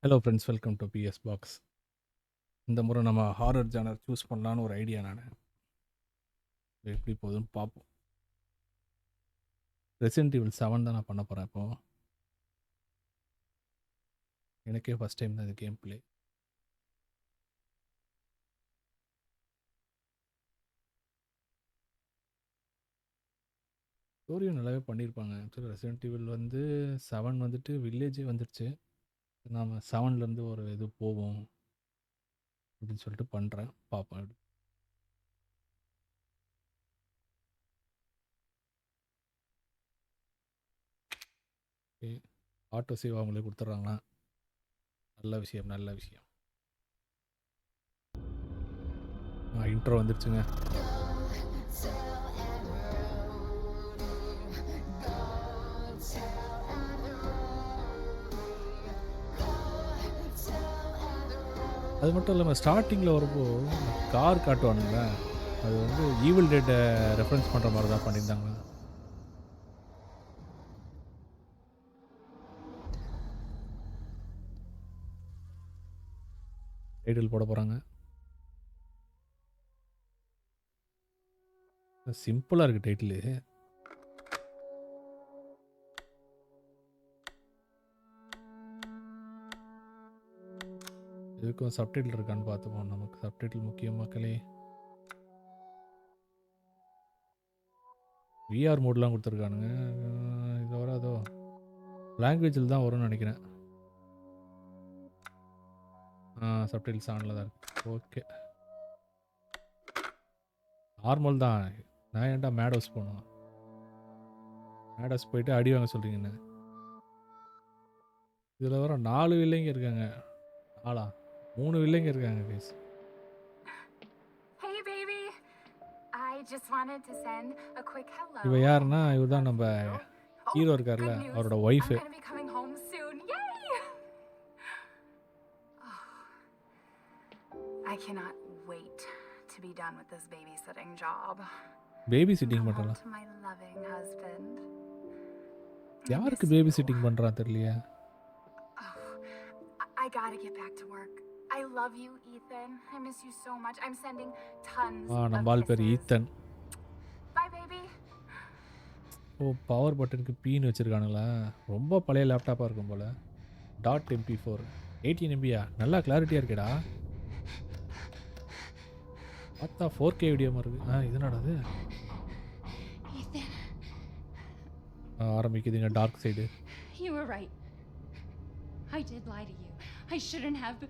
Hello friends, welcome to PS box. இந்த முறை நம்ம ஹாரர் ஜானர் சூஸ் பண்ணலான்னு ஒரு ஐடியா. நான் எப்படி போகுதுன்னு பார்ப்போம். ரெசிடென்ட் ஈவில் 7 தான் நான் பண்ண போகிறேன். இப்போது எனக்கே ஃபஸ்ட் டைம் தான் இது கேம் பிளே. ஸ்டோரியும் நல்லாவே பண்ணியிருப்பாங்க. ஆக்சுவலாக ரெசிடென்ட் ஈவில் வந்து 7 வந்துட்டு வில்லேஜே வந்துடுச்சு. நாம் 7லேருந்து ஒரு இது போவோம் அப்படின்னு சொல்லிட்டு பண்ணுறேன். பார்ப்போம் எப்படி. ஓகே, ஆட்டோ சேவ் அவங்களே கொடுத்துட்றாங்களா? நல்ல விஷயம், நல்ல விஷயம். இன்ட்ரோ வந்துடுச்சுங்க. அது மட்டும் இல்லாமல் ஸ்டார்டிங்கில் வரப்போ கார் காட்டுவானுங்க, அது வந்து ஈவில் டெட்டை ரெஃபரன்ஸ் பண்ணுற மாதிரி தான் பண்ணியிருந்தாங்க. டைட்டில் போட போகிறாங்க. சிம்பிளாக இருக்குது டைட்டிலு. இதுக்கும் சப்டைட்டில் இருக்கான்னு பார்த்துப்போம். நமக்கு சப்டைட்டில் முக்கியம் மக்களே. விஆர் மோட்லாம் கொடுத்துருக்கானுங்க. இது வராதோ, லாங்குவேஜில் தான் வரும்னு நினைக்கிறேன். சப்டைட்டில்ஸ் ஆனில் தான் இருக்குது. ஓகே, நார்மல் தான். நான் ஏன்டா மேட் ஹவுஸ் போகணும்? மேட் ஹவுஸ் போயிட்டு அடி வாங்க சொல்கிறீங்கண்ணே. இதில் வர 4 வில்லைங்க இருக்காங்க. 3 வில்லைங்க இருக்காங்க கைஸ். இவ யாருன்னா, இவர் தான் நம்ம ஹீரோ இருக்கார்ல, அவரோட wife. I cannot wait to be done with this babysitting job. Babysitting பண்றலாம். To my loving husband. யாருக்கு பேபி சிட்டிங் பண்றா தெரியலையே. I gotta get back to work. I love you, Ethan. I miss you so much. I'm sending tons of நம்ம ஆள் பேர் Ethan. Bye baby. ஓ, power பட்டனுக்கு பீன்னு வச்சிருக்கானுங்களா? ரொம்ப பழைய லேப்டாப்பாக இருக்கும் போல. .mp4 18 MB. நல்லா கிளாரிட்டியாக இருக்கேடா. பார்த்தா 4K வீடியோ மாதிரி இருக்கு. இது என்னடாது? ஆரம்பிக்குதுங்க dark side. You were right. I did lie to you. I shouldn't have.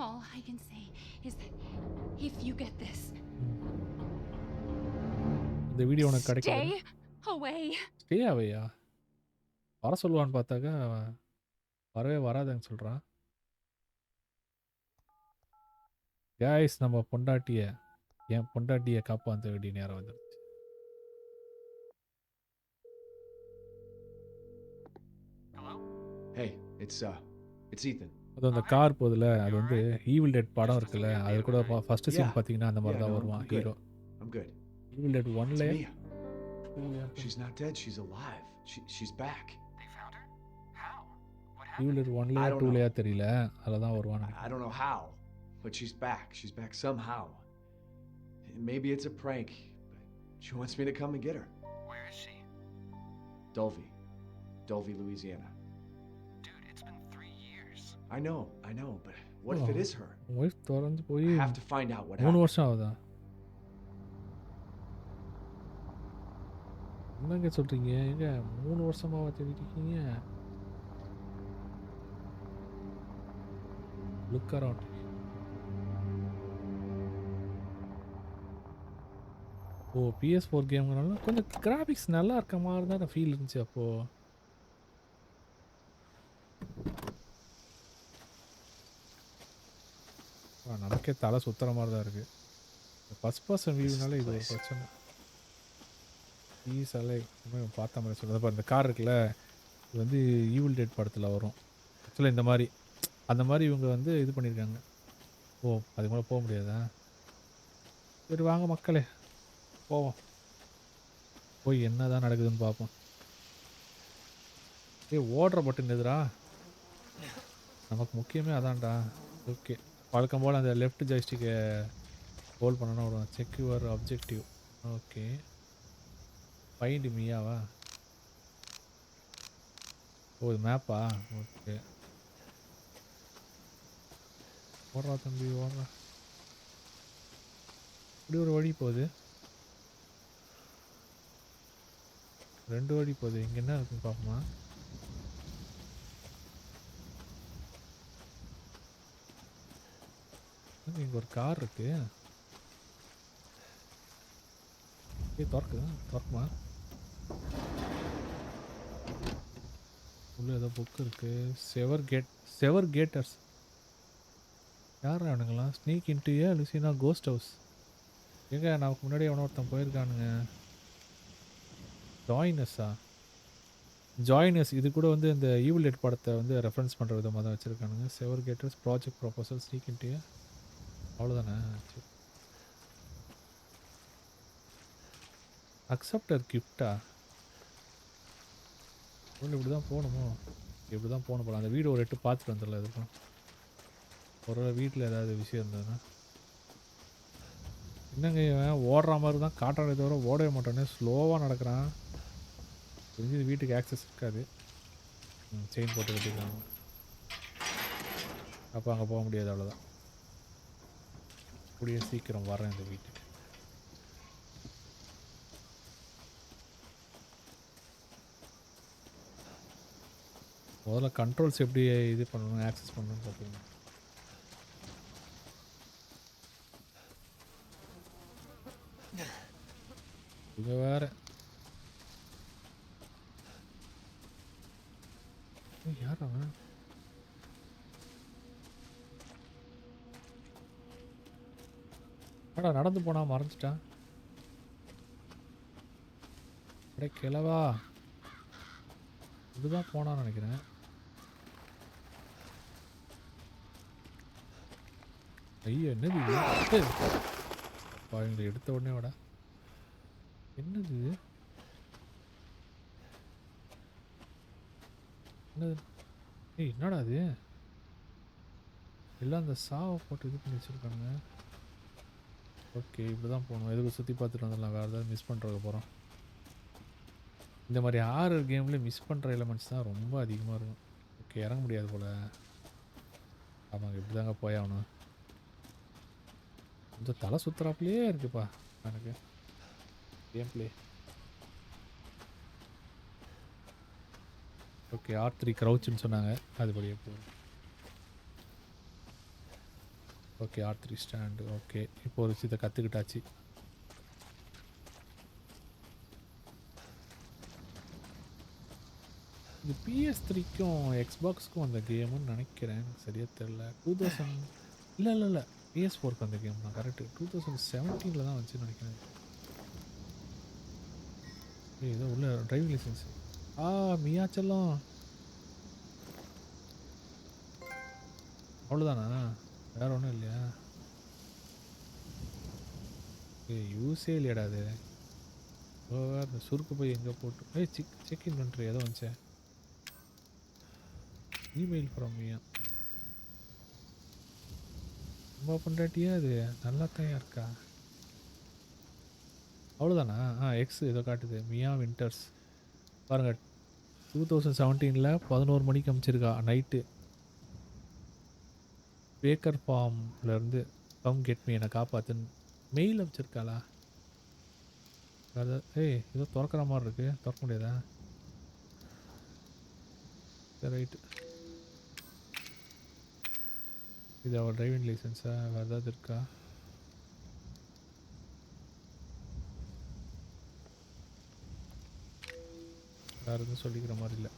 All I can say is that if you get this, இந்த வீடியோ உனக்கு கிடைக்கும். stay away. ஸ்டே அவேயா? வர சொல்லுவான்னு பார்த்தாக்கா வரவே வராதுன்னு சொல்கிறான். கைஸ், நம்ம என் பொண்டாட்டியை காப்பாற்ற வேண்டிய நேரம் வந்துடுச்சு. Hey, it's Ethan. அது அந்த கார் போதில், அது வந்து ஈவில் டெட் படம் இருக்குல்ல, அது கூட ஃபர்ஸ்ட் சீன் பார்த்தீங்கன்னா அந்த மாதிரி தான் வருவான் hero. I'm good. Evil Dead 1ல She's not dead. She's alive. She's back. They found her? How? What happened? Evil Dead 1லயா 2லயா தெரியல, அதில் தான் வருவான். I don't know how, but she's back. She's back somehow. Maybe it's a prank, but she wants me to come and get her. Where is she? Dulvey, Louisiana. Dude, it's been 3 years. I know, but what if it is her? Wife திறந்து போய் I have to find out what 3 happened. வருஷம் ஆகுதா? என்னங்க சொல்கிறீங்க? எங்க 3 வருஷமாக தேடிட்டீங்க? Look around. ஓ, PS4 கேம்னால கொஞ்சம் graphics நல்லா இருக்க மாதிரி தான் ஃபீல் இருந்துச்சு அப்போது. நமக்கே தலை சுத்துற மாதிரி தான் இருக்குது. ஃபர்ஸ்ட் பர்சன் வியூனால இது ஒரு பிரச்சனை. ஈஸால பார்த்த மாதிரி சொல்கிறது. இந்த கார் இருக்குல்ல, இது வந்து ஈவில் டெட் படத்தில் வரும். ஆக்சுவலாக இந்த மாதிரி அந்த மாதிரி இவங்க வந்து இது பண்ணியிருக்காங்க. ஓ, அது கூட போக முடியாதா? சரி வாங்க மக்களே, போவோம். போய் என்ன தான் நடக்குதுன்னு பார்ப்போம். ஓடுற பட்டன் எதுரா? நமக்கு முக்கியமே அதான்டா. ஓகே. வழக்கம் போல் அந்த லெஃப்ட் ஜாய்ஸ்டிக்கை ஹோல்ட் பண்ணனா வரும். Check your objective. Okay. Find மியாவா? ஓ இது மேப்பா? ஓகே. ஓடுறா தம்பி ஓடுறா. இப்படி ஒரு வழி போகுது. 2 வழி போகுது. இங்கே என்ன இருக்குன்னு பார்ப்போமா? இங்கே ஒரு கார் இருக்கு. திறக்குமா? உள்ள ஏதோ புக் இருக்கு. செவர் கேட்டர்ஸ். யார் அவனுங்களாம்? ஸ்னீக் இன்டு ஏ லுசினா கோஸ்ட் ஹவுஸ். எங்க நமக்கு முன்னாடி எவனோ ஒருத்தன் போயிருக்கானுங்க. ஜாயினஸ் இது கூட வந்து இந்த ஈவில் டெட் படத்தை வந்து ரெஃபரன்ஸ் பண்ணுற விதமாக தான் வச்சுருக்கானுங்க. செவர் கேட்டர்ஸ் ப்ராஜெக்ட் ப்ரொபோசல் ஸ்னீக் இன்டு ஏ. அவ்வளோதானே? சரி. அக்செப்டர் கிஃப்டா? இப்படி தான் போகணுமோ? இப்படி தான் போகணும் போல. அந்த வீடு ஒரு எட்டு பார்த்துட்டு வந்துடல. இதுக்கும் ஒரு வீட்டில் ஏதாவது விஷயம் இருந்ததுன்னா. என்னங்க இவன் ஓடுற மாதிரி தான் காட்டுறதை தவிர ஓடவே மாட்டானே. ஸ்லோவாக நடக்கிறான். தெரிஞ்சு இது வீட்டுக்கு ஆக்சஸ் இருக்காது. செயின் போட்டு கட்டிக்கலாம். அப்போ அங்கே போக முடியாது. அவ்வளோதான். கூடிய சீக்கிரம் வரேன் இந்த வீட்டுக்கு. முதல்ல கண்ட்ரோல்ஸ் எப்படி இது பண்ணணும், ஆக்சஸ் பண்ணணும்னு பார்த்தீங்கன்னா. இது வேற யார் அவன்? அடா நடந்து போனா மறைஞ்சிட்டான். அடே கிளவா. இதுதான் போனான்னு நினைக்கிறேன். ஐயோ என்னது இது? எங்களை எடுத்த உடனே விட என்னது என்னது? ஏய் என்னடா அது? எல்லாம் அந்த சாவை போட்டு இது பண்ணி வச்சுருக்காங்க. ஓகே இப்படி தான் போகணும். எதுக்கு சுற்றி பார்த்துட்டு வந்துடலாம். வேறு ஏதாவது மிஸ் பண்ணுறதுக்கு போகிறோம். இந்த மாதிரி ஹாரர் கேமில் மிஸ் பண்ணுற எலிமெண்ட்ஸ் தான் ரொம்ப அதிகமாக இருக்கும். ஓகே இறங்க முடியாது போல். ஆமாங்க இப்படி தாங்க போயாகணும். கொஞ்சம் தலை சுற்றுறாப்புலையே இருக்குப்பா எனக்கு கேம் பிளே. ஓகே R3 க்ரௌச்சுன்னு சொன்னாங்க. அதுபடியே போகும். Okay R3 stand. ஓகே இப்போ ஒரு விஷயத்தை கற்றுக்கிட்டாச்சு. இது PS3க்கும் எக்ஸ்பாக்ஸ்க்கும் அந்த கேமுன்னு நினைக்கிறேன். சரியாக தெரில. 2000 இல்லை PS4க்கு அந்த கேம் தான் கரெக்டு. 2017 தான் வந்துச்சுன்னு நினைக்கிறேன். ஏதோ உள்ள டிரைவிங் லைசன்ஸ். மியா செல்லம். அவ்வளோதானா? வேற ஒன்றும் இல்லையா? யூஸே இல்லையாடா அது. இந்த சுருக்கு போய் எங்கே போட்டு செக்இன் பண்ணுற ஏதோ வந்துச்சே. இமெயில் ஃப்ரம் மியா. ரொம்ப பண்ணுறாட்டியா அது நல்லா தான் இருக்கா? அவ்வளோதானா? எக்ஸ் ஏதோ காட்டுது. மியா வின்டர்ஸ் பாருங்கள். 2017 11 மணிக்கு அமைச்சிருக்கா நைட்டு. பேக்கர் ஃபார்ம்லேருந்து கம் கெட் மீ என்னை காப்பாற்றுன்னு மெயில் அமைச்சிருக்காளா? ஏதோ திறக்கிற மாதிரி இருக்குது. திறக்க முடியாதா? சரி ரைட்டு. இது அவள் டிரைவிங் லைசன்ஸா? வேறு ஏதாவது இருக்கா? வேறு எதுவும் சொல்லிக்கிற மாதிரி இல்லை.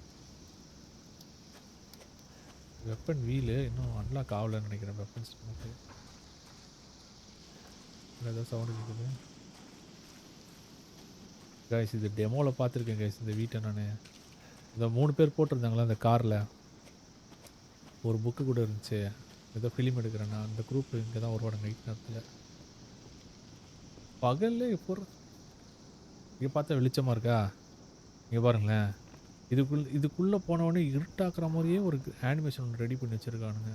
வெப்பன் வீலு இன்னும் அன்லாக் ஆகலன்னு நினைக்கிறேன். வெப்பன்ஸ் நமக்கு ஏதோ சவுண்டு கேட்குது. கைஸ் இது டெமோவில் பார்த்துருக்கேன் கைஸ் இந்த வீட்டை. நான் இந்த 3 பேர் போட்டிருந்தாங்களா அந்த காரில். ஒரு புக்கு கூட இருந்துச்சு. ஏதோ ஃபிலிம் எடுக்கிறேன்னா அந்த குரூப் இங்கே தான் வருவாங்க நைட் நேரத்தில். பகலில் இப்போ இங்கே பார்த்தா வெளிச்சமாக இருக்கா? இங்கே பாருங்களேன். இதுக்குள்ளே போனவொடனே இருட்டாக்குற மாதிரியே ஒரு அனிமேஷன் ரெடி பண்ணி வச்சுருக்கானுங்க.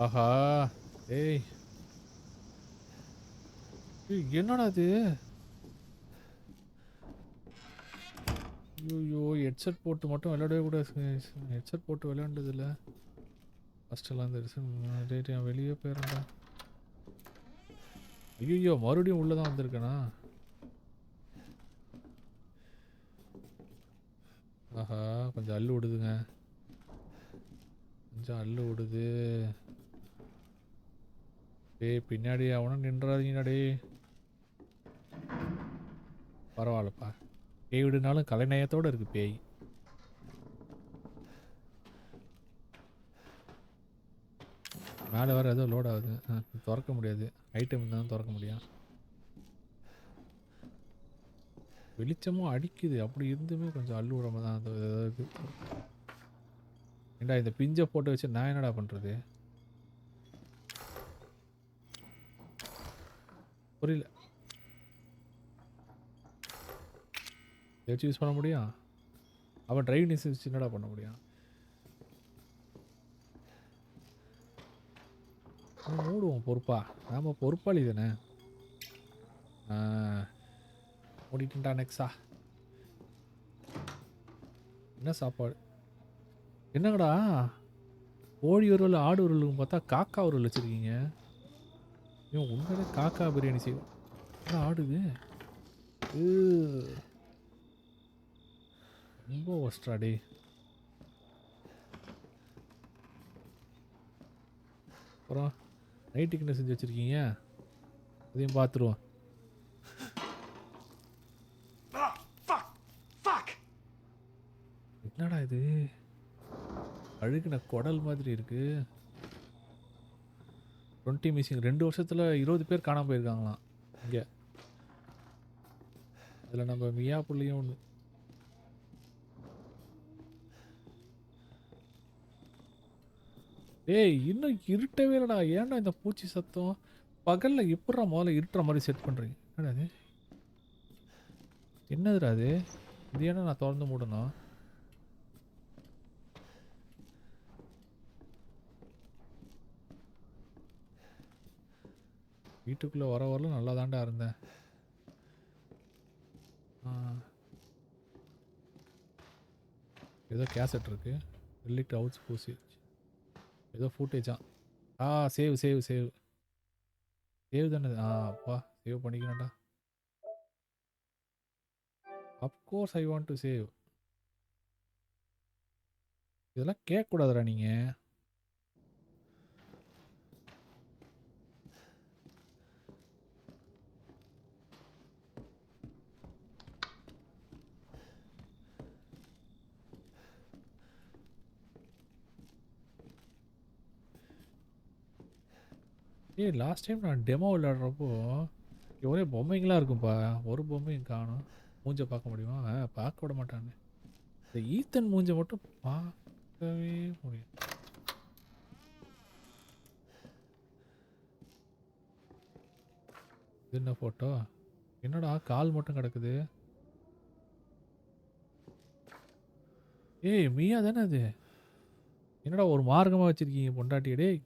ஆஹா! ஏய்! என்னடா இது? ஐயோ! ஹெட்செட் போட்டு மட்டும் விளையாடவே கூடாது. ஹெட்செட் போட்டு விளையாண்டதில்ல. ஃபஸ்ட்டெல்லாம் இந்த வெளியே போயிடுறேன்டா. ஐயோ! மறுபடியும் உள்ளே தான் வந்திருக்கேனா? ஆஹா! கொஞ்சம் அள்ளு விடுதுங்க. கொஞ்சம் அள்ளு விடுது. டேய் பின்னாடி அவனும் நின்றாதீங்கடா டேய். பரவாயில்லப்பா. பேய் விடுனாலும் கலைநயத்தோடு இருக்கு பேய். மேலே வேறு ஏதோ லோட் ஆகுது. திறக்க முடியாது. ஐட்டம் இருந்தால் தான் திறக்க முடியும். வெளிச்சமும் அடிக்குது. அப்படி இருந்துமே கொஞ்சம் அள்ளு விடாம தான் அந்த ஏதாவது. ஏண்டா இந்த பிஞ்சை போட்டு வச்சு நான் என்னடா பண்ணுறது? புரியல. ஏதாச்சும் யூஸ் பண்ண முடியும்? அவன் டிரைவிங் லைசன்ஸ் என்னடா பண்ண முடியும்? மூடுவோம் பொறுப்பா. நாம் பொறுப்பாளி தானே. மூடிட்டுண்டா நெக்ஸா. என்ன சாப்பாடு? என்னங்கடா கோழி உருவல் ஆடு உருவலுக்கு பார்த்தா காக்கா உருவல் வச்சுருக்கீங்க. இவன் உண்மையிலே காக்கா பிரியாணி செய்வோம். என்ன ஆடுது? ரொம்ப ஒஸ்ட்ராடே. அப்புறம் நைட்டுக்கு என்ன செஞ்சு வச்சுருக்கீங்க? அதையும் பார்த்துருவோம். என்னடா இது? அழுகுன குடல் மாதிரி இருக்கு. 20 மிஸ்ஸிங். 2 வருஷத்தில் 20 பேர் காணாமல் போயிருக்காங்களாம் இங்கே. அதில் நம்ம மியா புள்ளியும் ஒன்று. ஏய் இன்னும் இருட்டவே இல்லைடா. ஏன்டா இந்த பூச்சி சத்தம்? பகலில் எப்படா முதல்ல இருட்டுற மாதிரி செட் பண்ணுறீங்க? என்னடா அது? என்னதுடா அது? இது ஏன்னா நான் திறந்து மூடணும்? வீட்டுக்குள்ளே வர வரலாம் நல்லா தாண்டா இருந்தேன். ஏதோ கேசட் இருக்கு. டெலிட் அவுட்ஸ் பூசி ஏதோ ஃபுட்டேஜா. சேவ் சேவ் சேவ் சேவ் தானே. அப்பா சேவ் பண்ணிக்கிறேன்டா. Of course I want to save. இதெல்லாம் கேட்கக்கூடாதுடா நீங்கள். லாஸ்ட் டைம் நான் டெமோ விளையாடுறப்போ ஒரே பொம்மைங்களாக இருக்கும்ப்பா. ஒரு பொம்மையும் காணும். மூஞ்சை பார்க்க முடியுமா? பார்க்க விட மாட்டாங்க. இந்த ஈத்தன் மூஞ்சை மட்டும் பார்க்கவே முடியும். இது என்ன ஃபோட்டோ? என்னடா கால் மட்டும் கிடக்குது? ஏய் மியா தானே அது? என்னடா ஒரு மார்க்கமாக வச்சுருக்கீங்க பொண்டாட்டியே? டேய்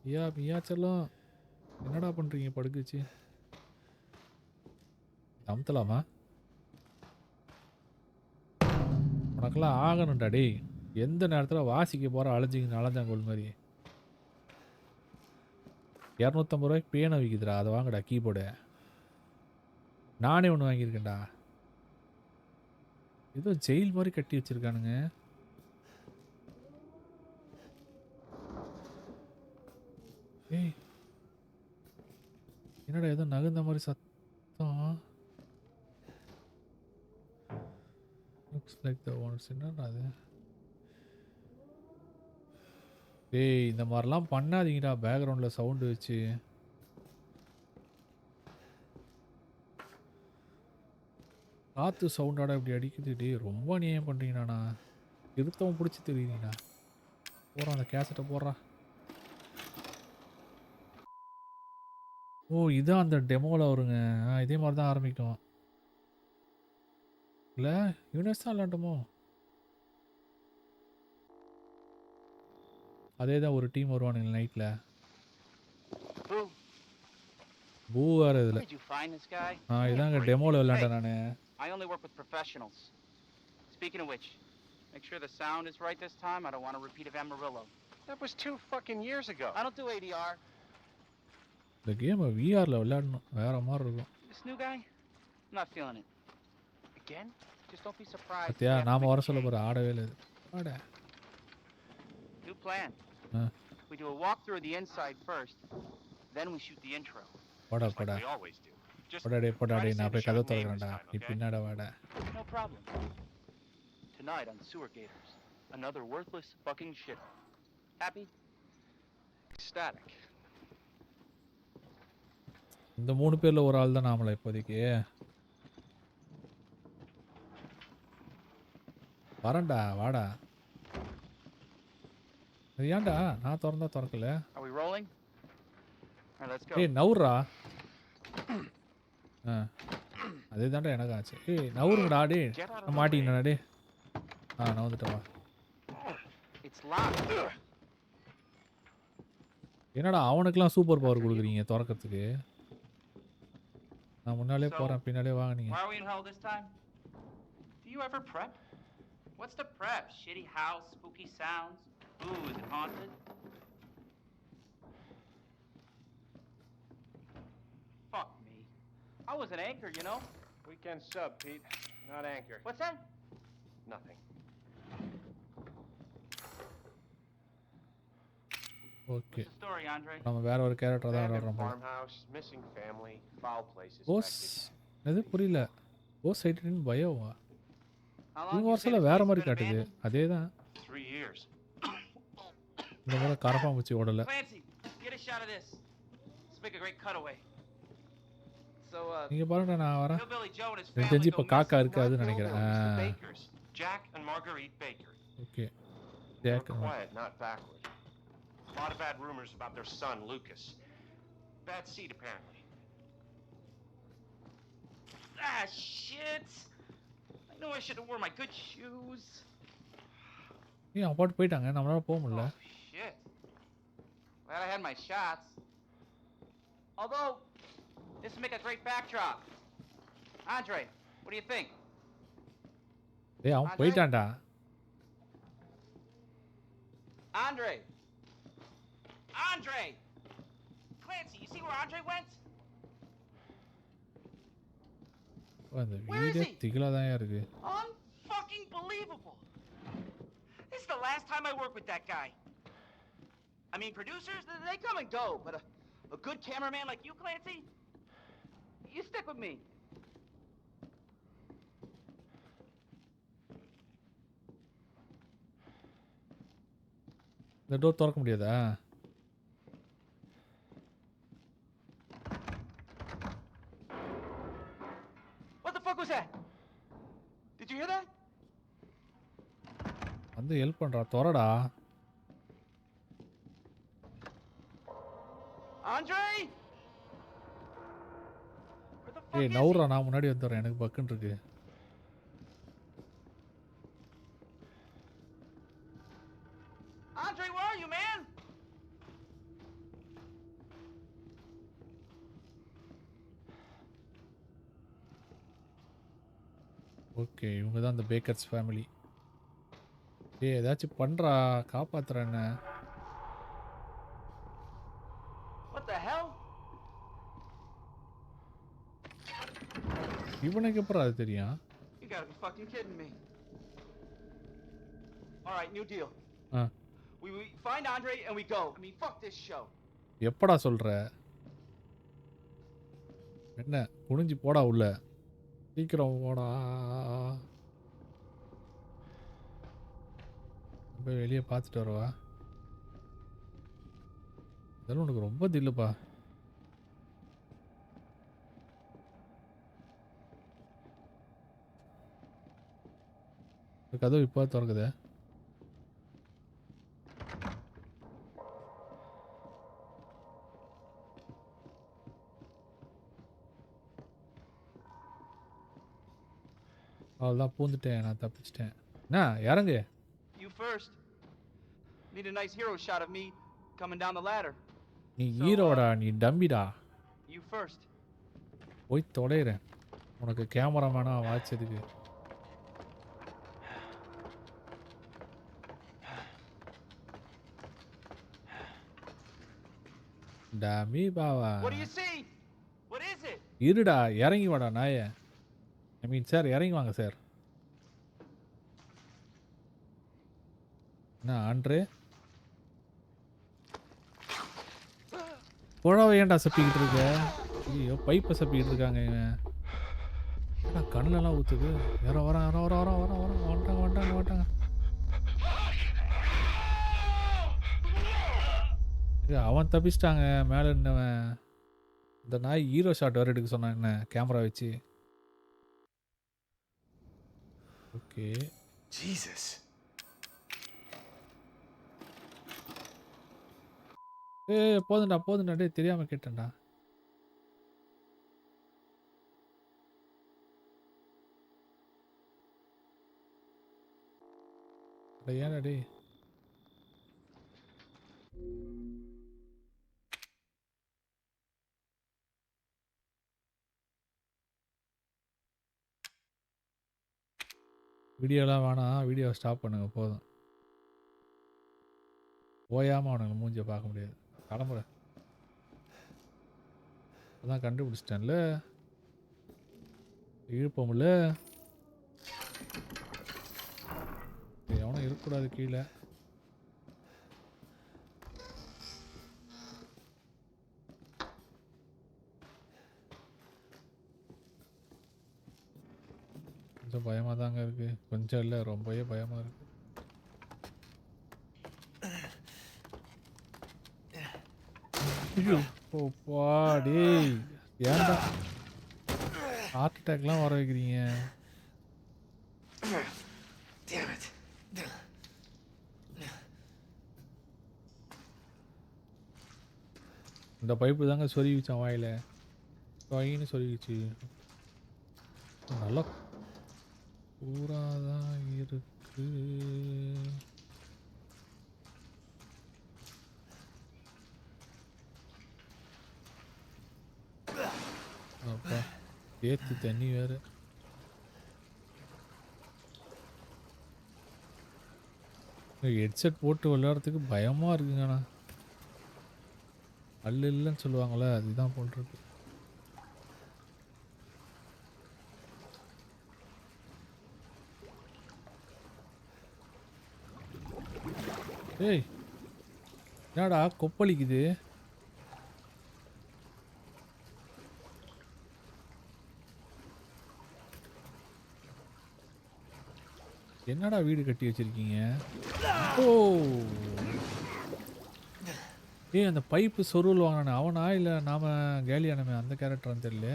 ஐயா மியா செல்லம் என்னடா பண்ணுறீங்க படுக்குச்சு? அமுத்தலாமா? உனக்கெல்லாம் ஆகணும்டா டேய். எந்த நேரத்தில் வாசிக்க போகிற அலைஞ்சாங்கோல் மாதிரி. 250 ரூபாய்க்கு பேனை விற்கிதுடா. அதை வாங்கடா கீபோர்டு. நானே ஒன்று வாங்கியிருக்கேன்டா. ஏதோ ஜெயில் மாதிரி கட்டி வச்சிருக்கானுங்க. ஏய் என்னடா ஏதோ நகுந்த மாதிரி சத்தம். Looks like the owners. என்னடா அது? ஏய் இந்த மாதிரிலாம் பண்ணாதீங்கடா. பேக்ரவுண்டில் சவுண்டு வச்சு. காற்று சவுண்டாடா இப்படி அடிக்குது. டே ரொம்ப அநியாயம் பண்ணுறீங்கண்ணா. திருத்தவும் பிடிச்சி தெரியுறீங்கண்ணா. போகிறான் அந்த கேசட்டை போடுறா. ஓ இதான் அந்த டெமோவில் வருங்க. இதே மாதிரி தான் ஆரம்பிக்கும். இல்லை யூனிவர்ஸ் தான் விளாண்டுமோ. அதே தான் ஒரு டீம் வருவானுங்க நைட்டில். Boo, பூ வேறு where இதில். did you find this guy? இதாங்க Great. டெமோவில் Hey, விளாண்டேன் நான். I only work with professionals. Speaking of which, make sure the sound is right this time. I don't want a repeat of Amarillo. That was 2 fucking years ago. I don't do ADR. இந்த கேமை விஆரில் விளையாடணும், வேறு மாதிரி இருக்கும். This new guy, I'm not feeling it. Again? Just don't be surprised. பார்த்தியா, if we have to நாம் make வர a சொல்ல change. போகிற ஆடவே இல்லை இது. ஆட New plan. Ah We do a walkthrough of the inside first, then we shoot the intro. போடா Just like போடா we always do. Just போடாடே try போடாடே, to நான் say போய் the கதை show name this திறக்கிறேன்டா, time, நீ okay? பின்னாட வாடா. No problem. Tonight on Sewer Gators, another worthless fucking shit. Happy? Ecstatic. இந்த 3 பேரில் ஒரு ஆள் தான் நாமளா இப்போதைக்கு. வரேன்டா வாடா. அது ஏன்டா நான் திறந்தா திறக்கல. Are we rolling? All right, let's go. ஏய் நவுறா. ஆ அதே தான்டா எனக்கு ஆச்சு. ஏய் நவுருங்கடா டே. Get out of நான் the way. மாட்டிக்கினேன் டே. நான் வந்துட்டேன் வா. It's locked. என்னடா அவனுக்குலாம் சூப்பர் பவர் கொடுக்குறீங்க திறக்கிறதுக்கு. நான் முன்னாலே போகிறேன், பின்னாலே வாங்க நீங்கள். Why are we in hell this time? Do you ever prep? What's the prep? Shitty house, spooky sounds. Ooh, is it haunted? Fuck me. I was an anchor, you know? Weekend sub, Pete. Not anchor. What's that? Nothing. Okay, What's the story, Andre? நம்ம வேற ஒரு character தான் Abandoned விளாட்றோம் போல. farmhouse, missing family, foul places. Hose எது புரியல. Hose சைட்டுன்னு பயமா? How இவங்க you வருஷத்தில் say வேற this மாதிரி place has been காட்டுது. abandoned? அதே தான் 3 years. இந்த முறை கரப்பாம்பூச்சி ஓடலை. Clancy, get a shot of this. Let's make a great cutaway. So, நீங்கள் பாருங்க, நான் வரேன். Hillbilly Joe and his எனக்கு family தெரிஞ்சு go இப்போ missing. காக்கா இருக்காதுன்னு Not நினைக்கிறேன். hillbillies, the Bakers. Jack and Marguerite Baker. Okay They're Jack. quiet, not backward. A lot of bad rumors about their son, Lucas. Bad seed, apparently. Ah, shit. I know I should have worn my good shoes. ஏன் அவன் பாட்டு போயிட்டாங்க, நம்மளால போக முடியல. Oh, shit. Glad I had my shots. Although, this would make a great backdrop. Andre, what do you think? ஏய் அவன் போயிட்டான்டா. Andre! Andre! Clancy, you see where Andre went? அந்த Where is வீடே he? திகிலா தான் இருக்கு. Unfucking believable. This is the last time I work with that guy. I mean, producers, they come and go, but a good cameraman like you, Clancy, you stick with me. இந்த door திறக்க முடியாதா? What the fuck was that? Did you hear that? வந்து help பண்றா, தொறடா. Andre? Where the fuck ஏய் is நவுறா, நான் முன்னாடி வந்துடுறேன், எனக்கு பக்குன்னு இருக்கு. he? Andre, where are you, man? Okay, இவங்க தான் அந்த பேக்கர்ஸ் ஃபேமிலி. ஏய் ஏதாச்சும் பண்றா, காப்பாத்துறா என்ன. What the hell? இவனுக்கு எப்பறம் அது தெரியும்? You gotta be fucking kidding me. All right, new deal. Ah We find Andre and we go. I mean, fuck this show. எப்படா சொல்ற? என்ன குனிஞ்சு போடா உள்ள, சீக்கிரம் போடா. போய் வெளியே பார்த்துட்டு வரவா? இதெல்லாம் உனக்கு ரொம்ப தில்லுப்பா. இந்த கதவு இப்போ திறக்குதே. அவ்வளோதான் பூந்துட்டேன், நான் தப்பிச்சிட்டேன். என்ன இறங்கு. You first. Need a nice hero shot of me coming down the ladder. நீ ஹீரோடா, நீ டம்பிடா. You first. போய் தொலைகிறேன். உனக்கு கேமராமேனா வாய்ச்சதுக்கு. டமி பாவா. What do you see? What is it? இருடா, இறங்கி வாடா நாயே. ஐ மீன் சார், இறங்கி வாங்க சார். என்ன ஆண்ட்ரே? புழவை ஏன்டா சப்பிக்கிட்டு இருக்க? ஐயோ, பைப்பை சப்பிக்கிட்டு இருக்காங்க இவன். ஏன்னா கண்ணிலலாம் ஊற்றுது. யாரோ வரான், யாரோ வந்துட்டாங்க. அவன் தப்பிச்சிட்டாங்க மேலே இருந்தவன். இந்த நாய் ஹீரோ ஷாட் வேறு எடுக்க சொன்னான் என்ன கேமரா வச்சு. Okay Jesus. போதுண்டா டே, தெரியாமல் கேட்டேன்டா. ஏன்டா டே? வீடியோலாம் வேணாம், வீடியோவை ஸ்டாப் பண்ணுங்க போதும். ஓயாமல் அவனுங்களை மூஞ்சியை பார்க்க முடியாது. கிளம்புறேன். அதான் கண்டுபிடிச்சிட்டேன்ல, இழுப்போம்ல. எவனும் இருக்கக்கூடாது கீழே. கொஞ்சம் பயமாக தாங்க இருக்கு. கொஞ்சம் இல்லை, ரொம்பவே பயமாக இருக்கு. டேய் ஏன்டா ஹார்ட் அட்டாக்லாம் வர வைக்கிறீங்க? Damn it. இந்த பைப்பு தாங்க சொருகிச்சான் வாயில. வாயின்னு சொருகிச்சு. நல்லா பூராதான் இருக்கு. அப்பா ஏத்து தண்ணி வேற. ஹெட்செட் போட்டு விளையாடுறதுக்கு பயமா இருக்குங்கண்ணா. அல்ல இல்லைன்னு சொல்லுவாங்களே, அதுதான் போட்டிருக்கு. ஏய் என்னடா கொப்பளிக்குது? என்னடா வீடு கட்டி வச்சிருக்கீங்க? ஓ ஏய், அந்த பைப்பு சொருள் வாங்கினானே அவனா இல்லை நாம கேலியானமே அந்த கேரக்டரான்னு தெரியல.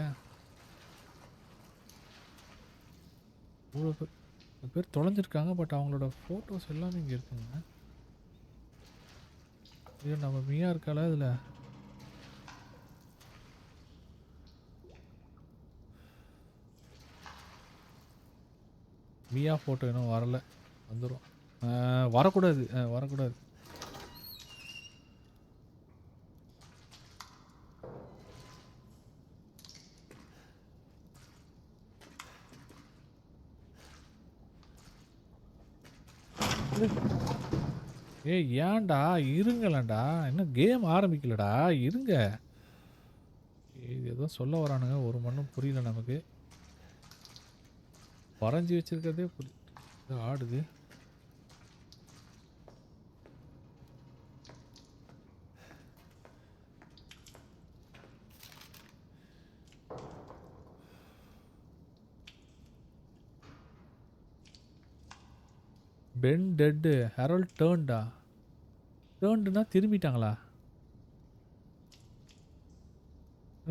இவ்வளோ பேர் தொலைஞ்சிருக்காங்க. பட் அவங்களோட ஃபோட்டோஸ் எல்லாமே இங்கே இருக்குங்க. ஐயோ, நம்ம மியா இருக்காளா இதில்? மியா ஃபோட்டோ இன்னும் வரல. வந்துடும். வரக்கூடாது, வரக்கூடாது. ஏய் ஏன்டா இருங்களேன்டா, இன்னும் கேம் ஆரம்பிக்கலடா, இருங்க. இது ஏதோ சொல்ல வரானுங்க, ஒரு மண்ணும் புரியல நமக்கு. வரைஞ்சி வச்சிருக்கிறதே புரியல, ஆடுது. பென் டெட்டு, ஹெரோல்ட் டேர்ன்டா. டேர்ன்டுனா திரும்பிட்டாங்களா?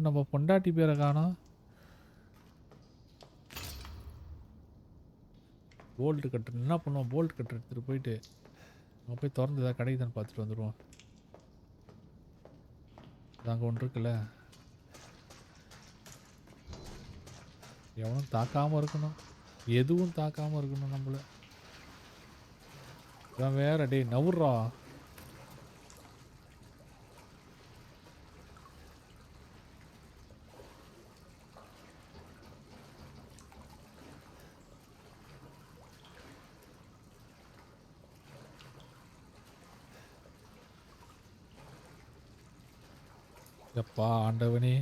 நம்ம பொண்டாட்டி பேரை காணோம். போல்ட் கட்டர் என்ன பண்ணுவோம்? போல்ட் கட்டர் எடுத்துகிட்டு போயிட்டு அங்கே போய் திறந்து ஏதாவது கடைக்கு தான் பார்த்துட்டு வந்துடுவோம். அங்கே ஒன்று இருக்குல்ல, எவனும் தாக்காமல் இருக்கணும். எதுவும் தாக்காம இருக்கணும் நம்மள. இவன் வேற டேய் நவுர்றா. எப்பா ஆண்டவனே.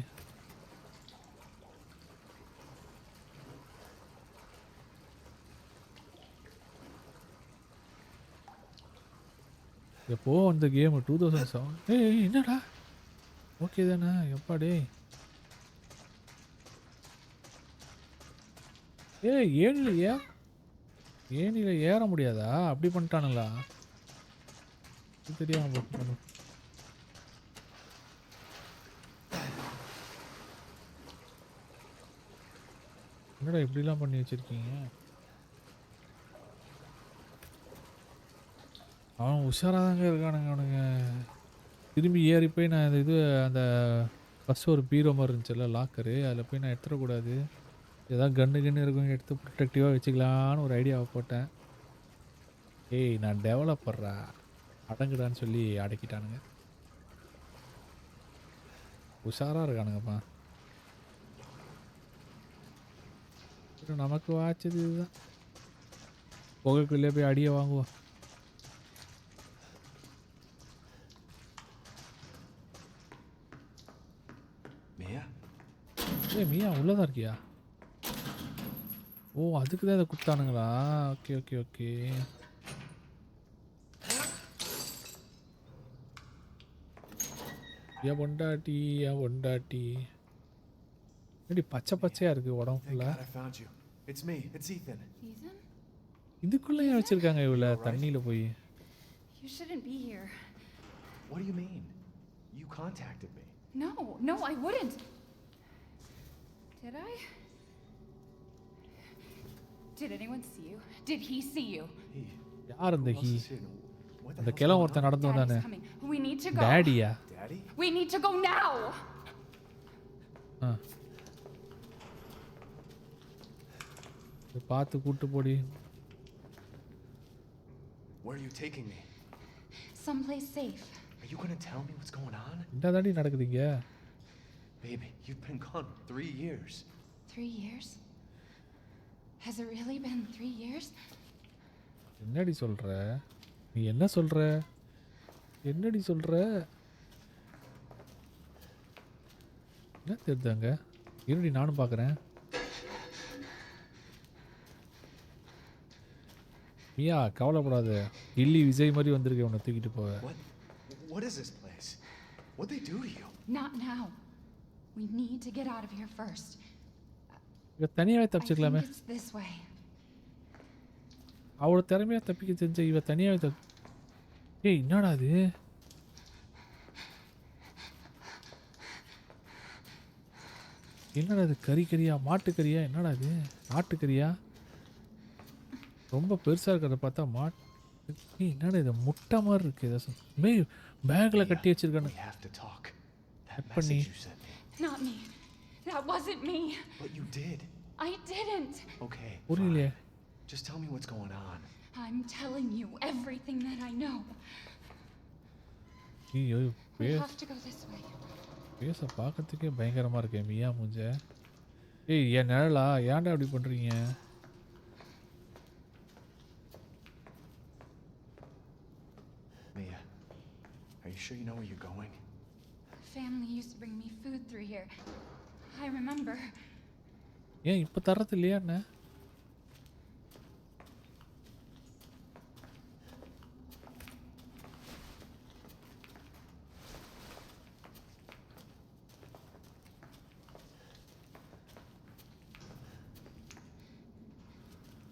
எப்போ அந்த கேம் 2007. ஏய் என்னடா ஓகே தானே எப்பா டேய். ஏய் ஏனில ஏற முடியாதா? அப்படி பண்ணிட்டானுங்களா? இது தெரியாம போட்டு. என்னடா இப்படிலாம் பண்ணி வச்சிருக்கீங்க? அவன் உஷாராதாங்க இருக்கானுங்க அவனுங்க. திரும்பி ஏறி போய் நான் அந்த ஃபஸ்ட்டு ஒரு பீரோ மாதிரி இருந்துச்சுல்ல லாக்கரு, அதில் போய் நான் எடுத்துடக்கூடாது. ஏதாவது கன்று இருக்கும் எடுத்து ப்ரொடெக்டிவாக வச்சுக்கலான்னு ஒரு ஐடியாவை போட்டேன். ஏய் நான் டெவலப்பர்றா அடங்குடான்னு சொல்லி அடக்கிட்டானுங்க. உஷாராக இருக்கானுங்கப்பா. நமக்கு வாச்சது இதுதான். புகைக்குள்ளே போய் அடியை வாங்குவோம். ஏய் மியா உள்ளதான் இருக்கியா? ஓ அதுக்கு தான் இதை கொடுத்தானுங்களா? Okay okay okay. ஏன் பொண்டாட்டி ஏன் பொண்டாட்டி எப்படி பச்சை பச்சையா இருக்கு உடம்பு ஃபுல்லா? Ethan? இதுக்குள்ள ஏன் வச்சிருக்காங்க இவ்வளோ தண்ணியில போய்? You shouldn't be here. What do you mean? You contacted me. No, I wouldn't. Did I? Did anyone see you? Did he see you? யார் அந்த Who he? else is here? What the அந்த hell's கிழவன் going ஒருத்தன் on? நடந்து வந்தானே. Daddy's coming. We need to go. டேடியா? Daddy? We need to go now. பார்த்து கூட்டு போடி. Where are you taking me? Someplace safe. Are you gonna tell me what's going on? என்ன தாண்டி நடக்குதுங்க? Baby, you've been gone 3 years. 3 years? Has it really been 3 years? என்னடி சொல்ற? நீ என்ன சொல்ற? என்னடி சொல்ற? என்ன தெரியுதாங்க? இருடி நானும் பார்க்குறேன். மியா கவலைப்படாத. கில்லி விஜய் மாதிரி வந்திருக்கேன் உன்னை தூக்கிட்டு போக. What is this place? What they do to you? Not now. We need to get out of here first. இவ தனியாவே I தப்பிச்சுக்கலாமே. think it's this way. அவளை திறமையா தப்பிக்க தெரிஞ்ச இவ தனியாவே ஏய் என்னடா அது? என்னடா இது? கறியா மாட்டுக்கறியா என்னடா இது? ஆட்டுக்கறியா? ரொம்ப பெருசா இருக்கிறத பார்த்தா ஏய் என்னடா இது முட்டை மாதிரி இருக்கு. ஏதாவது பேக்ல கட்டி வச்சிருக்கானு. We have to talk. That Cut பண்ணி. message you sent me. Not me. That wasn't me. But you did. I didn't. Okay. புரியலையே. fine. Just tell me what's going on. I'm telling you everything that I know. ஐயோ We have to go this way. பேச பார்க்கறதுக்கே பயங்கரமா இருக்கே மியா மூஞ்ச. ஏய் என் நிழலா ஏன்டா அப்படி பண்றீங்க? Mia, are you sure you know where you're going? Family used to bring me food through here. I remember. ஏன் இப்போ தரது இல்லையா என்ன?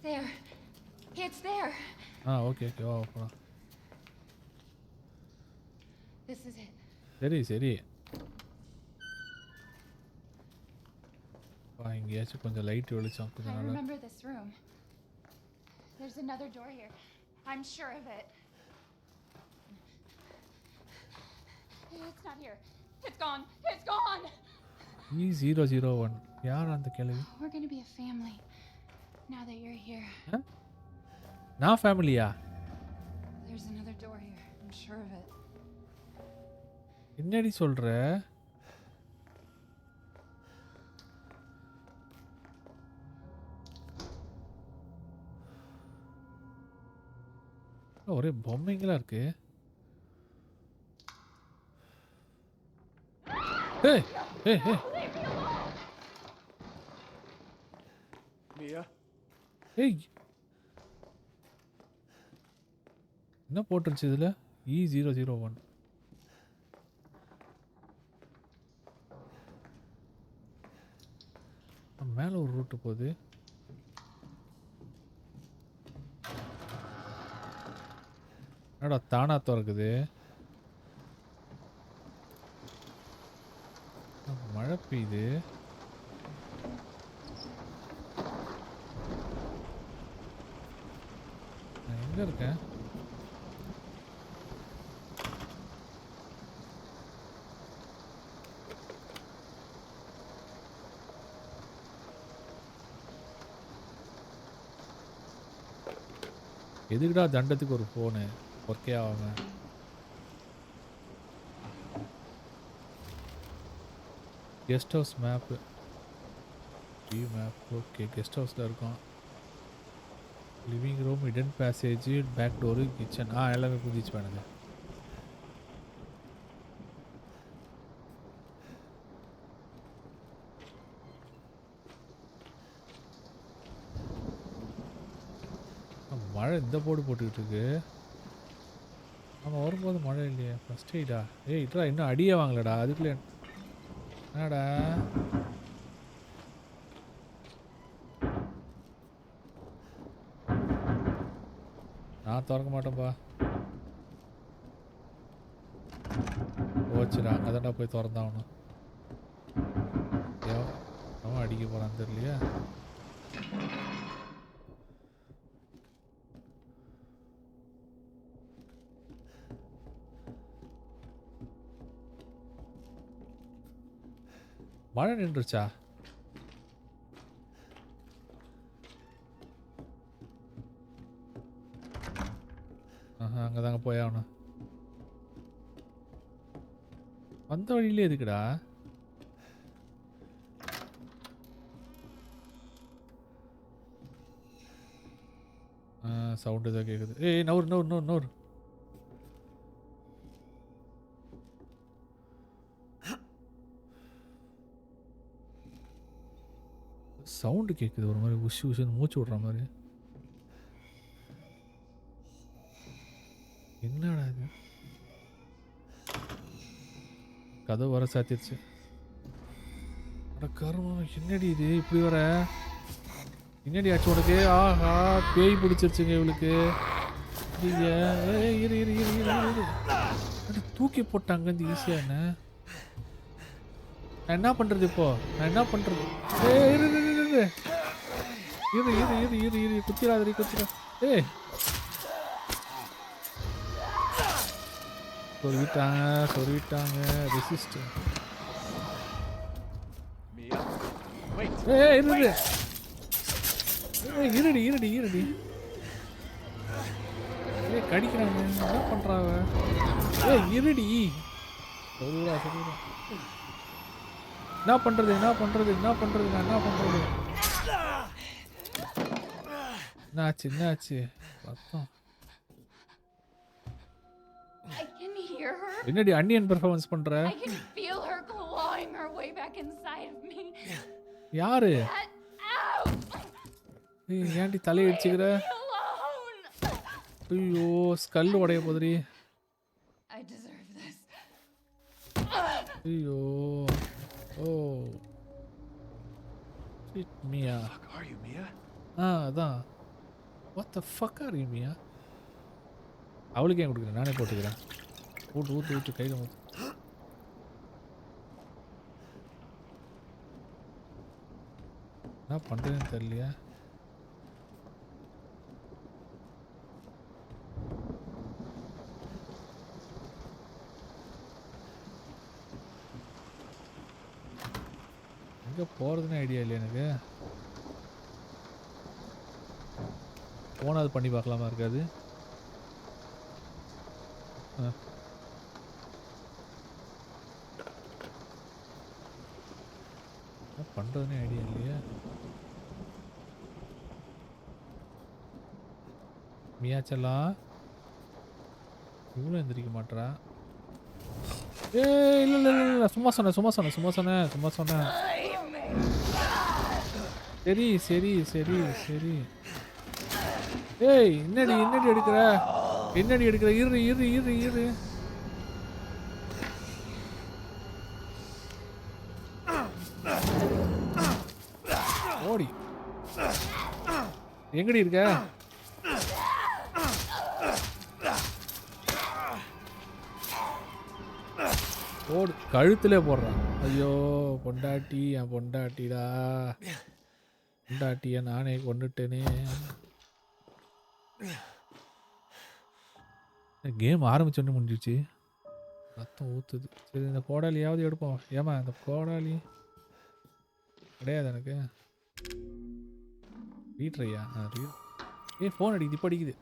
There. It's there. Okay okay வா போலாம். This is it. சரி சரி. எங்கேயாச்சும் கொஞ்சம் லைட் வெளிச்சம் I கொஞ்சம் நல்லா. remember this room. There's another door here. I'm sure of it. It's not here. It's gone. It's gone. E001 யார் அந்த கிழவி? We're gonna be a family. Now that you're here, நான் ஃபேமிலியா? there's another door here. I'm sure of it. என்னடி சொல்ற? ஒரே பொம்மைங்களா இருக்கு. ஏய் ஏய் ஏய் Mia? ஏய் என்ன போட்டுருச்சு இதுல? E001. மேல ஒரு ரூட் போகுது. என்னடா தானா திறக்குது? மழை பெய்யுது. நான் எங்க இருக்கேன்? எதுக்குடா தண்டத்துக்கு ஒரு ஃபோனு ஒர்க்கே ஆகாம? Guest house map, view map. Okay, guest ஹவுஸில் இருக்கோம். Living room, hidden passage, back door, kitchen. எல்லாமே புரிஞ்சிச்சு எனக்கு. மழை இந்த போடு போட்டுக்கிட்டு இருக்கு. ஆமாம், வரும்போது மழை இல்லையா? ஃபஸ்ட் எய்டா? ஏய் இட்ரா, இன்னும் அடியே வாங்கலடா. அதுக்குள்ளே என்னடா? நான் திறக்க மாட்டேன்ப்பா. போச்சுடா, அங்கே தான்டா போய் திறந்தாகணும். அவன் அடிக்க போகிறான்னு தெரியலையா? மழை நின்றுச்சா? அங்கே தாங்க போய் ஆகணும். வந்த வழியிலே எதுக்குடா? சவுண்டு தான் கேட்குது. ஏய் நவுறு நவுறு நவுறு நவுறு. சவுண்டு கேட்குது ஒரு மாதிரி, உஷு உஷுன்னு மூச்சு விட்ற மாதிரி. என்னடா இது? கதவு வர சாத்திருச்சு. அட கருமம், என்னடி இது இப்படி வர? என்னடி ஆச்சு உனக்கு? ஆஹா, பேய் பிடிச்சிருச்சுங்க இவளுக்கு. இரு இரு இரு இரு இரு. தூக்கி போட்டாங்க இந்த ஈஸியாக. என்ன நான் என்ன பண்ணுறது இப்போ? நான் என்ன பண்ணுறது? இரு இரு இரு இரு இரு இரு இரு இரு குத்திராதரி குத்திரா. சொல்லிட்டாங்க ரெசிஸ்ட். இருடி இருடி இருடி. கடிக்கிறாங்க. என்ன பண்றாங்க? இருடி. சொல்லுடா சொல்லுடா. என்ன பண்றது என்ன பண்றது என்ன பண்றது நான் என்ன பண்றது? என்னாச்சு என்னாச்சு? ரத்தம். I can hear her. என்னடி அன்னியன் பெர்ஃபார்மன்ஸ் பண்ற? I can feel her clawing her way back inside of me. யாரு? Get out. ஏன்டி தலையை அடிச்சுக்கிற? Alone. ஐயோ, ஸ்கல் உடைய போதுரி. I deserve this. ஐயோ. ஓ. Shit, Mia. Fuck are you, Mia? அதான். What the fuck are you, Mia? அவளுக்கு ஏன் கொடுக்குறேன்? நானே போட்டுக்கிறேன். ஊட்டு ஊட்டு ஊட்டு கையில் ஊத்து. என்ன பண்ணுறேன்னு தெரியலையா? எங்கே போகிறதுன்னு ஐடியா இல்லை எனக்கு. ஃபோன் அது பண்ணி பார்க்கலாமா இருக்காது? என்ன பண்ணுறதுனே ஐடியா இல்லையா? மியாச்செல்லாம் இவ்வளோ எந்திரிக்க மாட்டா. ஏய் இல்லை இல்லை இல்லை இல்லை சும்மா சொன்னேன். சரி சரி சரி சரி. ஏய் என்னடி எடுக்கிற இரு. ஓடி எங்கடி இருக்க? ஓடு கழுத்துல போடுறான். ஐயோ பொண்டாட்டி என் பொண்டாட்டிடா. பொண்டாட்டிய நானே கொண்டுட்டேனே. கேம் ஆரம்பிச்சோன்னு முடிஞ்சிச்சு. ரத்தம் ஊற்றுது. சரி இந்த கோடாலியாவது எடுப்போம். ஏமா இந்த கோடாலி கிடையாது எனக்கு. ரீட்ரையா? ஃபோன் அடிக்குது. இப்போ அடிக்குது.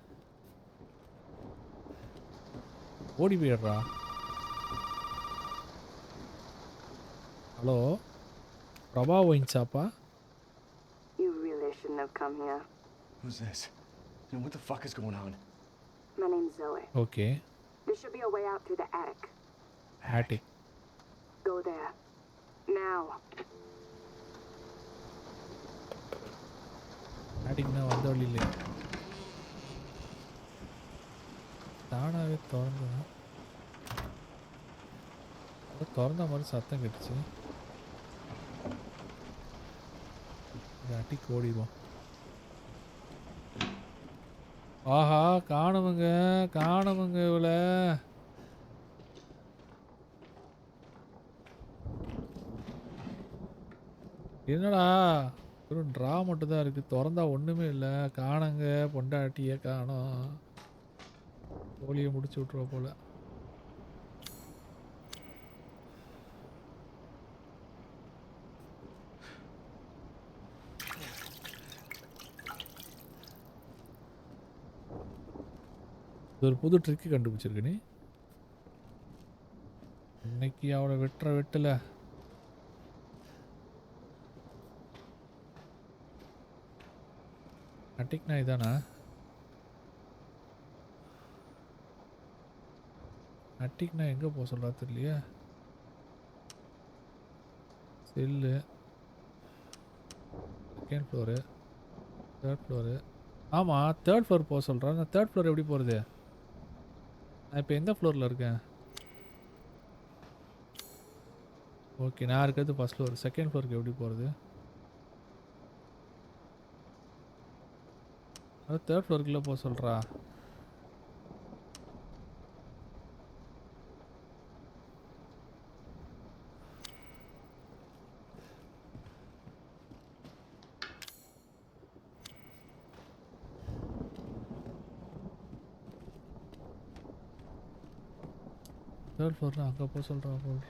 ஓடி போயிடுறா. ஹலோ பிரபா ஒயின் ஷாப்பா? You really shouldn't have come here. Who's this? And what the fuck is going on? My name's Zoe. Okay. There should be a way out through the attic. Attic. Go there. Now. atticனா வந்த வழி இல்லை. தானாகவே திறந்த மாதிரி சத்தம் கேட்டுச்சு. அட்டிக்கு ஓடிடுவோம். ஆஹா காணவங்க இவளை. என்னடா ஒரு ட்ரா மட்டும் தான் இருக்கு. திறந்தா ஒண்ணுமே இல்லை. காணங்க பொண்டாட்டியே காணோம். கோழியை முடிச்சு விட்டுருவா போல. ஒரு புது ட்ரிக்கு கண்டுபிடிச்சிருக்கு நீ. இன்னைக்கு அவளை வெட்டல. அட்டிக்னா இதானா? அட்டிக்னா எங்கே போக சொல்கிறா தெரியலையே. Cell second floor, third floor. ஆமாம் தேர்ட் ஃப்ளோர் போக சொல்கிறேன். நான் தேர்ட் ஃப்ளோர் எப்படி போகிறது? நான் இப்போ எந்த ஃப்ளோரில் இருக்கேன்? ஓகே நான் இருக்கிறது ஃபஸ்ட் ஃப்ளோர். செகண்ட் ஃப்ளோருக்கு எப்படி போகிறது? அது தேர்ட் ஃப்ளோருக்குள்ளே போக சொல்கிறா. தேர்ட் ஃப்ளோர்னா அங்கே போக சொல்கிறா போல்.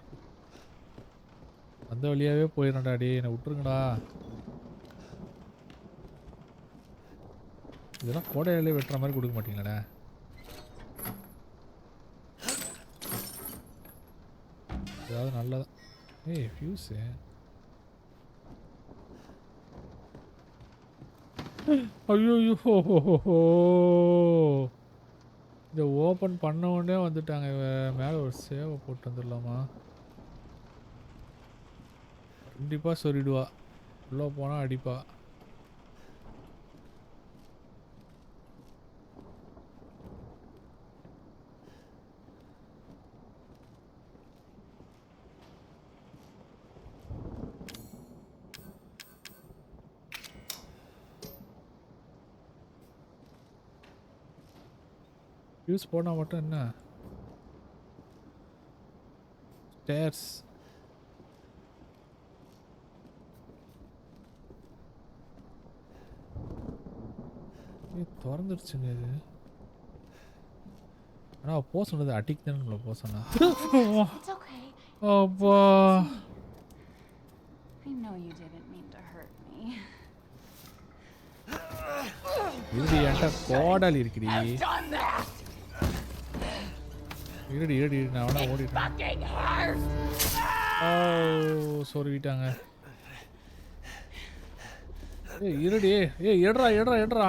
அந்த வழியாகவே போயிடறேன்டா. டே என்னை விட்டுருங்கடா. இதெல்லாம் கோடையிலே வெட்டுற மாதிரி கொடுக்க மாட்டீங்களாடா? ஏதாவது நல்லதா? ஏய் ஃபியூஸு. ஐயோ இதை ஓப்பன் பண்ண உடனே வந்துட்டாங்க. மேலே ஒரு சேவை போட்டு வந்துடலாமா? கண்டிப்பாக சொல்லிடுவா. உள்ளே போனால் அடிப்பா. யூஸ் போனால் மட்டும் என்ன? ஸ்டேர்ஸ் திறந்துருச்சுங்க இது. ஆனால் போக சொன்னது அட்டிக் தானே நம்மளை போக சொன்னா. It's okay. அப்பா I know you didn't mean to hurt me. இருடி என்கிட்ட கோடாலி இருக்குடி. இருடி இருடி நான் வேணா ஓடிட்டேன். ஓ சொருவிட்டாங்க. ஏய் இருடி. ஏய் எடுறா எடுறா எடுறா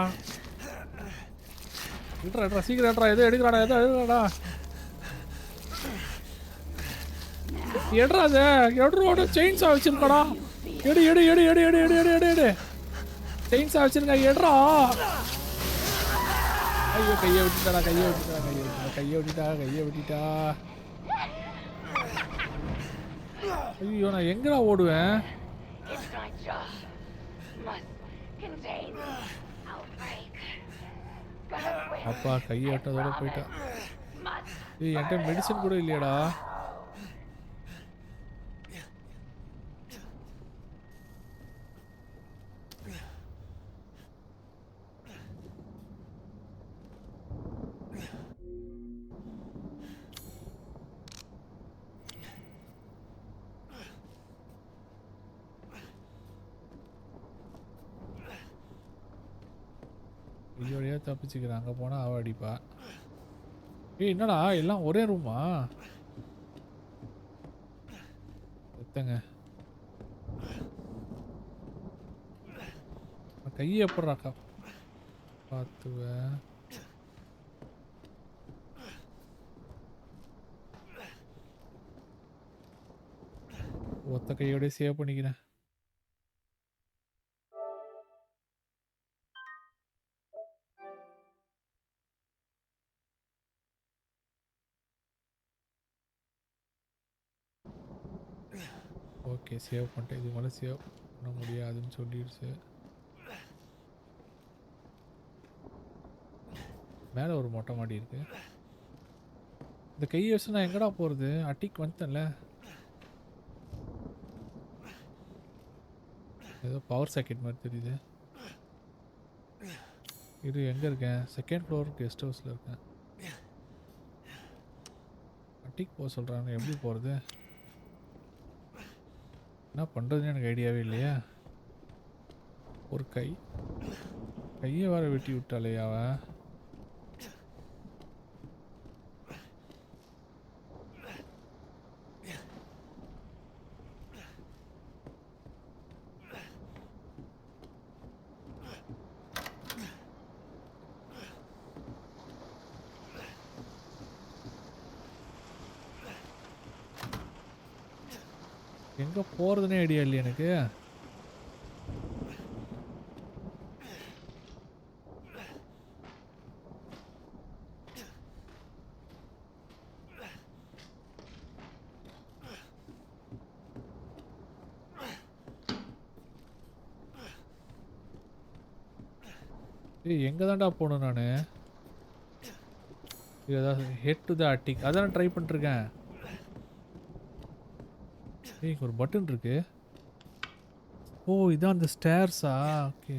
எடுறா எடுறா சீக்கிரம் எடுறா. எதோ எடுக்கிறாடா எதோ எடுக்கிறாடா. எடுறா அது எடுறோட செயின்ஸா வச்சிருக்கடா. எடு எடு எடு எடு எடு எடு எடு எடு எடு செயின்ஸா வச்சிருக்க எடுறா. ஐயோ கையை விட்டுட்டாடா கையை விட்டுட்டா கையை விட்டுட்டா கையை விட்டுட்டா கையை விட்டுட்டா. ஐயோ நான் எங்கடா ஓடுவேன்? அப்பா கையை விட்டதோட போயிட்டா. ஏய் என்கிட்ட மெடிசன் கூட இல்லையாடா. ஐயோடையா தப்பிச்சுக்கிறேன். அங்கே போனால் அவ அடிப்பா. ஏய் என்னடா எல்லாம் ஒரே ரூமா? எத்தங்க கையை எப்பட்றாக்கா பார்த்துவேன். ஒத்த கையோடய சேவ் பண்ணிக்கிறேன். ஓகே சேவ் பண்ணிட்டேன். இது மேலே சேவ் பண்ண முடியாதுன்னு சொல்லிடுச்சு. மேலே ஒரு மொட்டை மாடி இருக்கு. இந்த கையை வச்சு நான் எங்கடா போகிறது? அட்டிக்கு வந்துட்டேன்ல. ஏதோ பவர் சாக்கெட் மாதிரி தெரியுது. இது எங்கே இருக்கேன்? செகண்ட் ஃப்ளோர் கெஸ்ட் ஹவுஸில் இருக்கேன். அட்டிக்கு போக சொல்கிறாங்க. எப்படி போகிறது? என்ன பண்ணுறதுன்னு எனக்கு ஐடியாவே இல்லையா. ஒரு கையை வேற வெட்டி விட்டாலே அவன். எங்கே போகிறதுனே ஐடியா இல்லையா எனக்கு. ஏய் எங்கே தான்டா போகணும் நான்? ஏதாவது ஹெட் டு த அட்டிக் அதான் ட்ரை பண்ணிட்டுருக்கேன். ஏய் ஒரு பட்டன் இருக்கு. ஓ இதான் அந்த ஸ்டேர்ஸா? ஓகே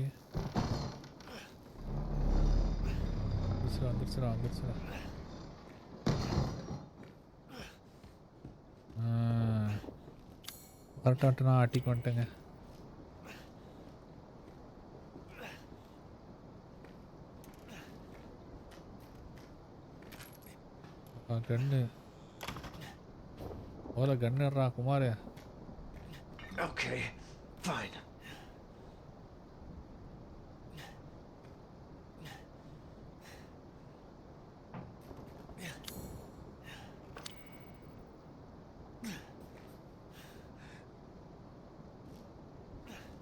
வந்துருச்சுடா வந்துருச்சுடா. கரெக்டாக நான் அட்டிக்கு வந்துட்டேங்க. கண்ணு ஓல கண்ணுறா குமார். Okay, fine.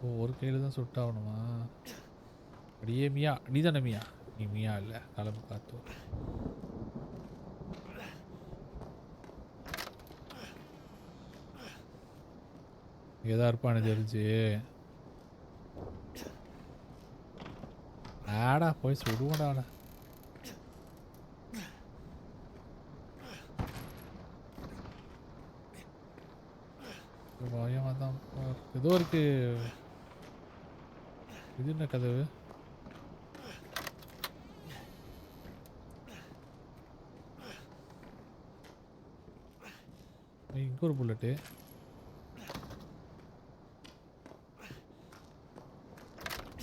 ஓ ஒரு கையில் தான் சுட்டாகணுமா? அப்படியே மியா நீ தானே மியா? நீ மியா இல்லை கிளம்பு காத்து. ஏதா இருப்பானு தெரிஞ்சு ஆடா போய் சுடுவோடாடா. பயமாக தான் ஏதோ இருக்கு. இது என்ன கதவு? இங்கே ஒரு bullet.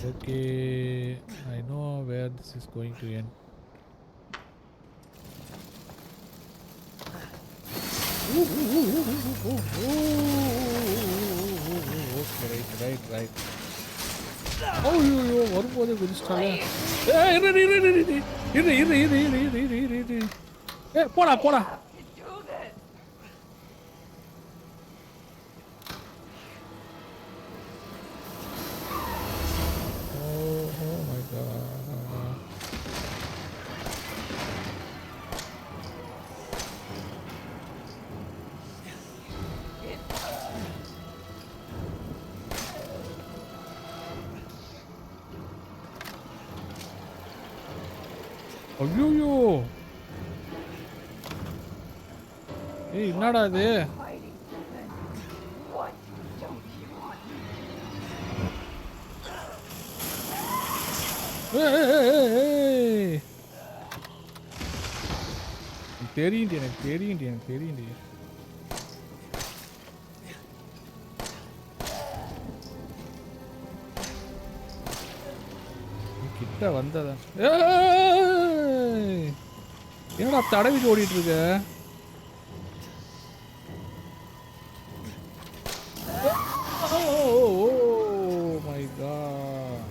Okay, I know where this is going to end. Okay, right. Oh, வரும்போது குதிச்சிட்டாங்க. இரு. போடா. Oh my god. ஐயோ ஏய் என்னடா இது எனக்கு தெரியும்டி கிட்ட வந்ததா என்னடா தடவிட்டு ஓடிட்டு இருக்க மை காட்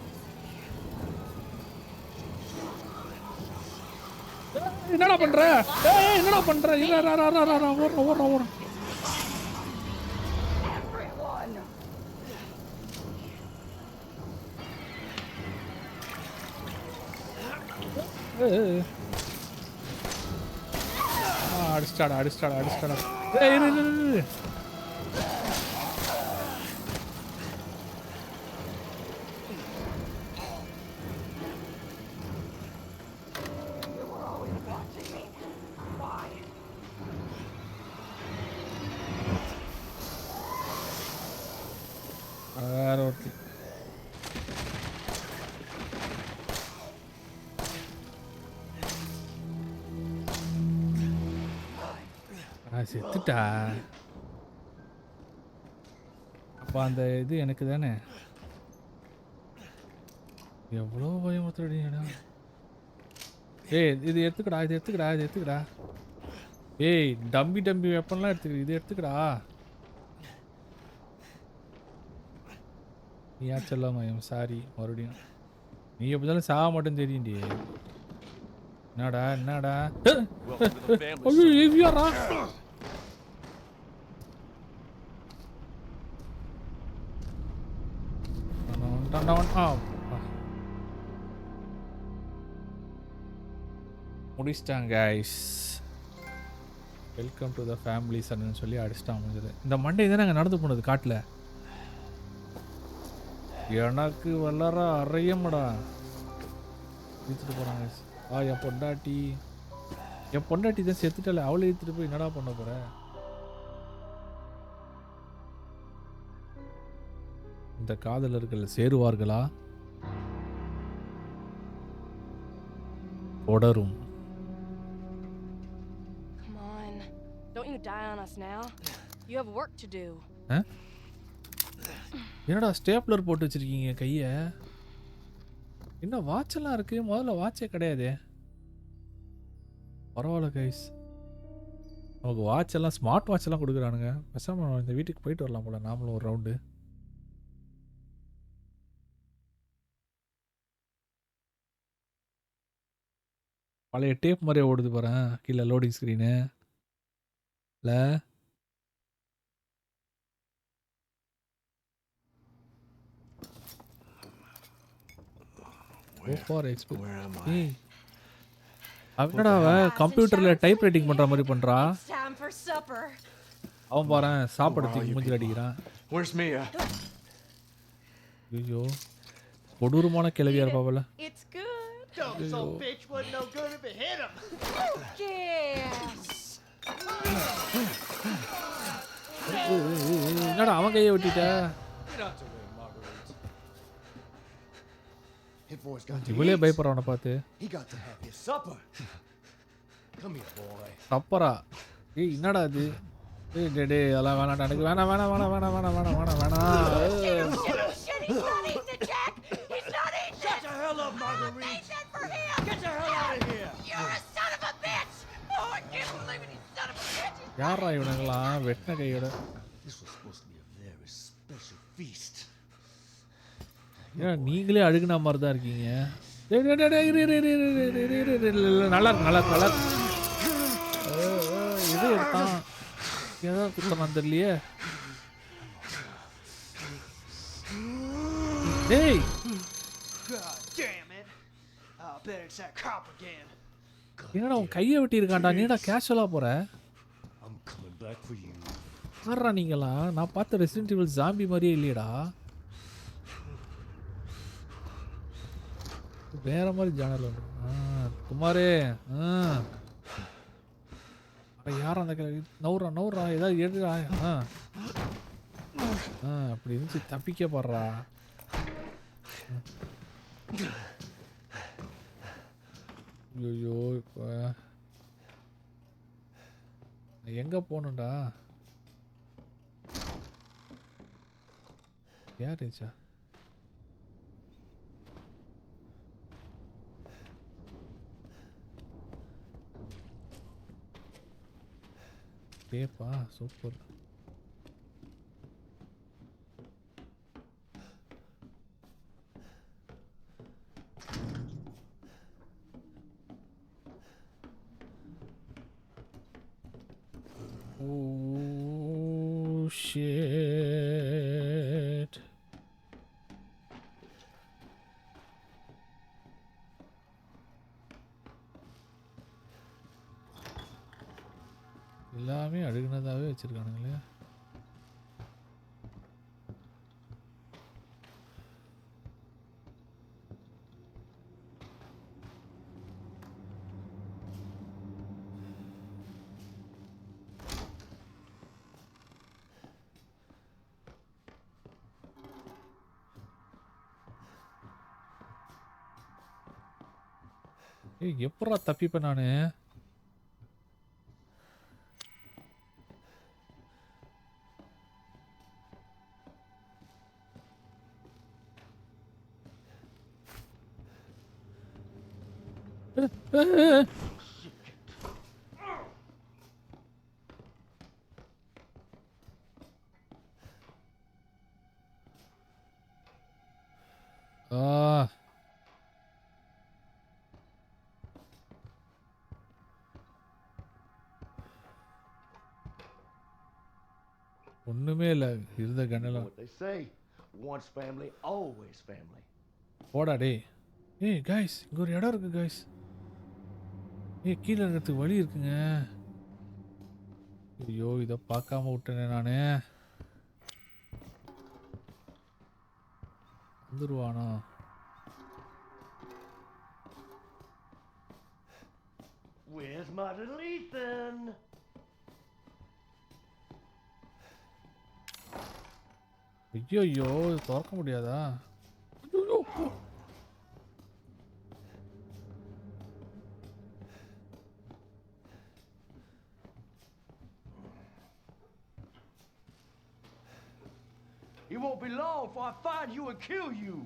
என்னடா பண்ற ஓடுறா அடிச்சிட்டாடா இரு வேற ஒருத்தி செத்துட்டா அப்ப அந்த இது எனக்கு தானே எவ்வளோ பயமுறுத்துறீங்கடா ஏய் இது எடுத்துக்கடா ஏய் டம்பி வெப்பன்லாம் எடுத்துக்க இது எடுத்துக்கடா நீயா செல்லாமயம் சாரி மறுபடியும் நீ எப்படினாலும் சாக மட்டும் தெரியும்டி என்னடா ஐயோ ஏவியாரா முடிச்சிட்டாங்க guys welcome to the family சன்னு சொல்லி அடிச்சிட்டான் முடிஞ்சது இந்த மண்டே தான் நாங்கள் நடந்து போனது காட்டில் எனக்கு வளர அறையமடா இழுத்துட்டு போகிறாங்க என் பொண்டாட்டி தான் செத்துட்டால அவளை இழுத்துட்டு போய் என்னடா பண்ண போற இந்த காதலர்கள் சேருவார்களா தொடரும் Come on. Don't you die on us now. You have work to do. என்னடா ஸ்டேப்லர் போட்டு வச்சிருக்கீங்க கைய என்ன வாட்செல்லாம் இருக்கு முதல்ல வாட்சே கிடையாதே பரவாயில்ல கைஸ் நமக்கு வாட்ச் எல்லாம் ஸ்மார்ட் வாட்ச் எல்லாம் கொடுக்குறானுங்க பேசாம இந்த வீட்டுக்கு போயிட்டு வரலாம் போல நாமளும் ஒரு ரவுண்டு பழைய டேப் மாதிரியே ஓடுது பாறேன் கீழே லோடிங் ஸ்க்ரீனு இல்லை அவனடா கம்ப்யூட்டர்ல டைப் ரைட்டிங் பண்ற மாதிரி பண்றா அவன் பாறேன் சாப்பிடுறதுக்கு மூஞ்சில அடிக்கிறான் Where's Mia? ஐயோ கொடூரமான கிளவியா இருப்பாவல It's good. So bitch wasn't no good if it hit him. Yes. என்னடா அவன் கையை விட்டுட்ட இவளே பயப்படுறவனை பார்த்து He got to have his supper. Come here, boy. சப்பரா ஏய் என்னடா இது ஏய் டே அதெல்லாம் வேணாம் எனக்கு வேணாம் Shit, he's not eating the Jack. He's not யாரா இவனுங்களாம் வெட்டின கையோட? This was supposed to be a very special feast. ஏன் நீங்களே அழுகுன மாதிரி தான் இருக்கீங்க. டேய் டேய் டேய் டேய், இரு இரு இரு இரு இரு இரு இரு இரு, இல்ல, நல்லா இருக்கு நல்லா இருக்கு நல்லா இருக்கு. இது எடுத்தான் ஏதோ குத்தம் தெரியலையே. டேய் God damn it. I bet it's that cop again. என்னடா உன் கையை வெட்டி இருக்கான்டா, நீடா கேஷுவலா போற? I'm coming back for you. யாரா நீங்களா? நான் பார்த்த ரெசிடென்ட் ஈவில் ஜாம்பி மாதிரியே இல்லையடா, வேற மாதிரி ஜானல் வந்து. குமாரே யாரும் அந்த நவுறா நவுறா ஏதாவது எடுறா. அப்படி இருந்துச்சு தப்பிக்க போடுறா. ஐயோ இப்போ எங்க போகணும்டா? யாருச்சா? டேப்பா சூப்பர். Oh shit. எல்லாமே அழுகுனதாவே வச்சிருக்கானுங்களே. ஏய் எப்படா தப்பிப்பேன் நானு? ஒண்ணுமே இல்ல இருந்த கண்ணெல்லாம். What they say, once family, always family. போடா டேய். ஏய் गाइस இங்க ஒரு இடம் இருக்கு गाइस. ஏய் கீழ இறங்கிறதுக்கு வழி இருக்குங்க. ஐயோ இத பார்க்காம விட்டனே நானே. வந்துருவானா? Where's my little Ethan? ஐயோ திறக்க முடியாதா? ஐயோ It won't be long before I find you and kill you.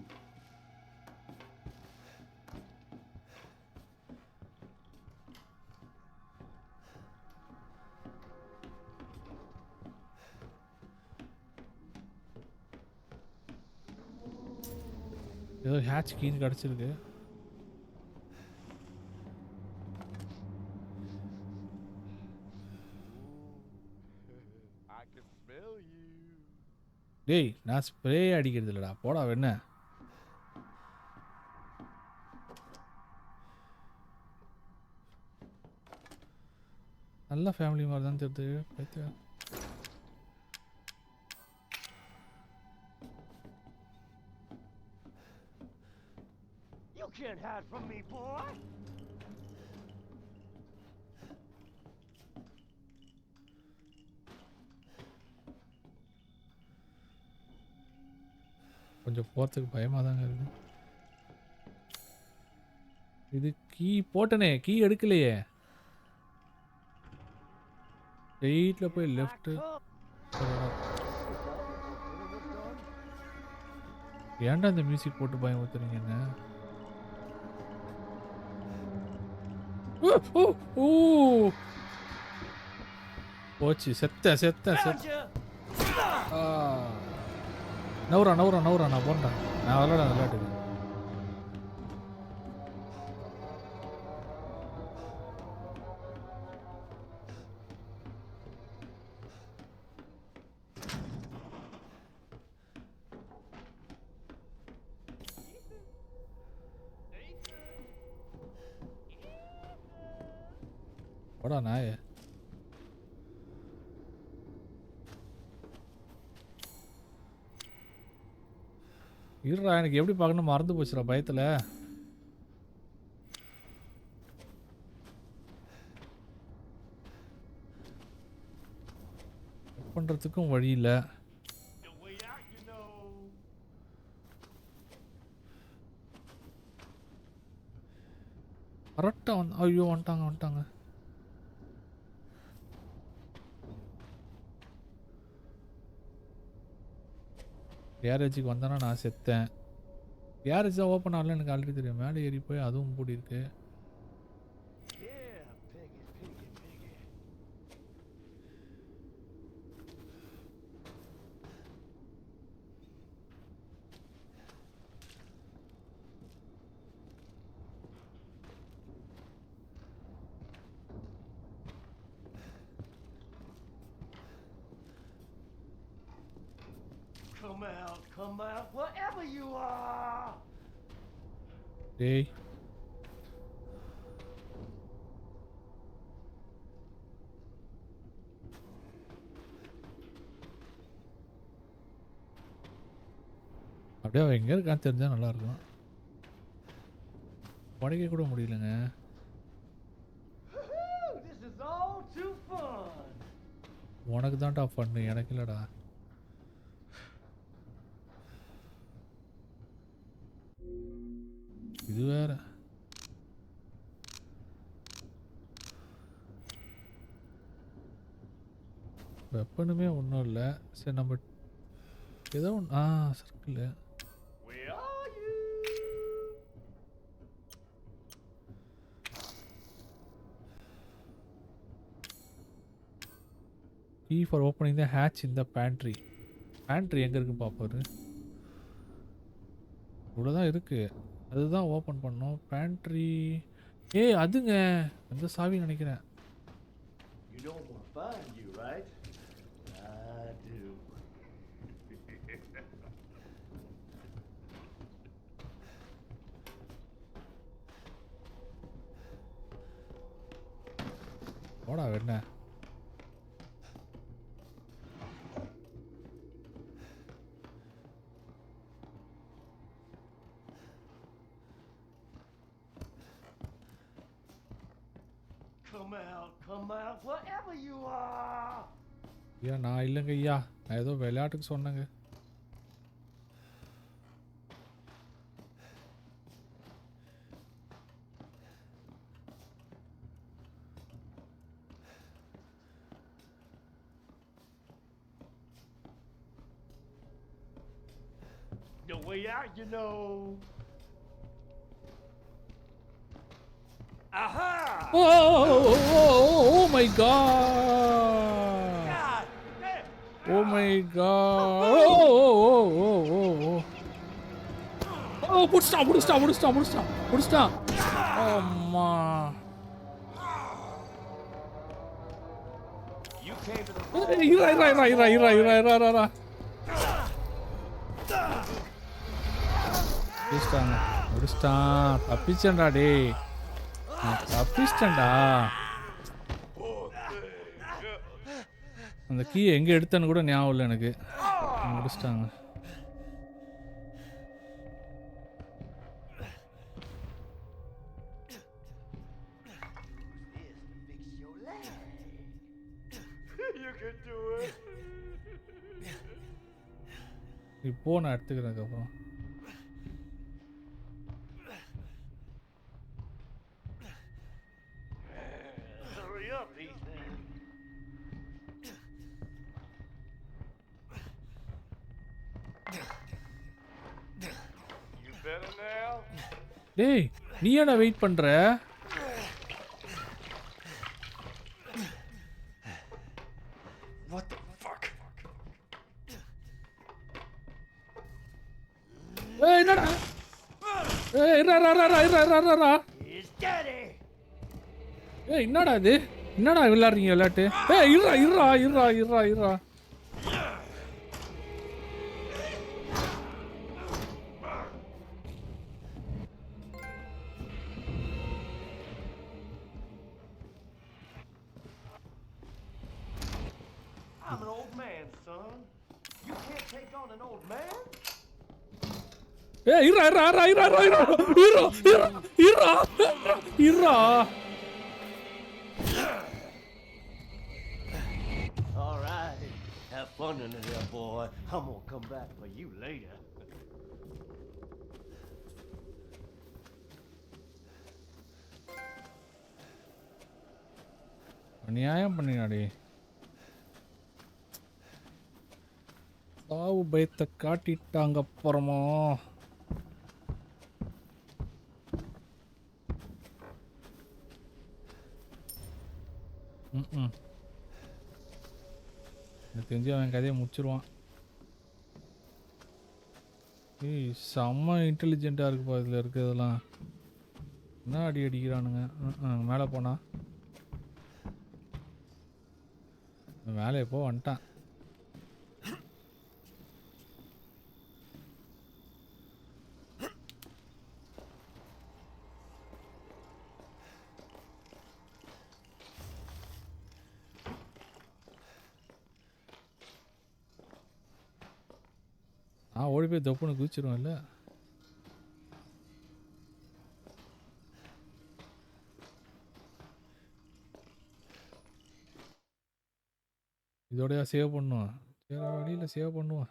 ஏதோ ஹேட்ச் கீன்னு கிடச்சிருக்கு. டேய் நான் ஸ்ப்ரே அடிக்கிறது இல்லடா, போடா வெண்ண. நல்ல ஃபேமிலி மாதிரி தான் தெரியுது. You can't hide from me, boy. கொஞ்சம் போகிறதுக்கு பயமாக தாங்க இருக்கு. இது கீ போட்டனே, கீ எடுக்கலையே. ஸ்ட்ரெயிட்டில் போய் லெஃப்ட்டு. ஏன்டா இந்த மியூசிக் போட்டு பயம் ஊத்துறீங்க என்ன? போச்சு செத்த நவுறா நான் போன்றேன் நான் விளையாட்டுக்கு போடா நாயே இருடா எனக்கு எப்படி பார்க்கணும் மறந்து போச்சுடா பயத்தில் பண்ணுறதுக்கும் வழி இல்லை கரெக்டாக ஐயோ வந்துட்டாங்க கேரேஜுக்கு வந்தானா நான் செத்தேன் கேரேஜ் தான் ஓப்பன் ஆகல எனக்கு ஆல்ரெடி தெரியும் மேலே ஏறி போய் அதுவும் மூடி இருக்கு Come out, wherever you are. டேய் அப்படியே அவன் எங்கே இருக்கான்னு தெரிஞ்சால் நல்லாயிருக்கும் உடைக்க கூட முடியலங்க This is all too fun. உனக்கு தான்டா பண்ணு எனக்கு இல்லைடா இது வேற வெப்பனுமே ஒன்றும் இல்லை சரி நம்ம ஏதோ ஒன்று circle key for opening the hatch இந்த பேண்ட்ரி எங்கே இருக்குன்னு பார்ப்பாரு இவ்வளோதான் இருக்குது அதுதான் ஓப்பன் பண்ணோம் பேண்ட்ரி அதுங்க அந்த சாவி நினைக்கிறேன் You know I'm gonna find you, right? I do. போடா என்ன Come out, wherever you are. ஐயா நான் இல்லைங்க ஐயா நான் ஏதோ விளையாட்டுக்கு சொன்னேங்க The way out, you know. Aha! Oh my god! God damn! Oh my god! Oh, முடிச்சிட்டான். அம்மா. You came to the இரா. முடிச்சிட்டான். தப்பிச்சேன்டா டேய். தப்பிச்சிட்டேன்டா. அந்த கீ எங்கே எடுத்தேன்னு கூட ஞாபகம் இல்லை எனக்கு. முடிச்சிட்டாங்க. இப்போ நான் எடுத்துக்கிறேன் அதுக்கப்புறம். டேய் நீ என்ன வெயிட் பண்ற? ஏய் என்னடா ஏய் இரா ஏய் என்னடா இது என்னடா விளையாடுறீங்க விளையாட்டு ஏய் இருடா I'm an old man, son. You can't take on an old man? ஏய் இரா All right. Have fun in there, boy. I'm gonna come back for you later. அநியாயம் பண்ணினாடி சாவு பயத்தை காட்டிட்டாங்க அப்புறமா எனக்கு தெரிஞ்சு அவன் கதையை முடிச்சிருவான் ஏய் செம்ம இன்டெலிஜென்ட்டாக இருக்குப்பா இதில் இருக்கிறதெல்லாம் என்ன அடி அடிக்கிறானுங்க மேலே போனா மேலே எப்போ வந்துட்டான் ஓடி போய் தொப்புன்னு குதிச்சிருவேன்ல இதோடய சேவ் பண்ணுவோம் சரி வழியில் சேவ் பண்ணுவோம்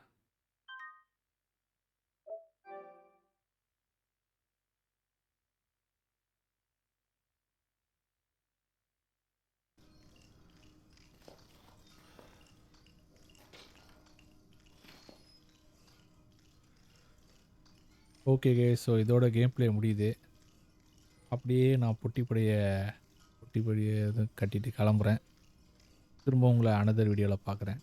ஓகே ஸோ இதோட கேம் ப்ளே முடியுது அப்படியே நான் பொட்டிப்படியை கட்டிட்டு கிளம்புறேன் திரும்ப உங்களை அனதர் வீடியோவில் பார்க்குறேன்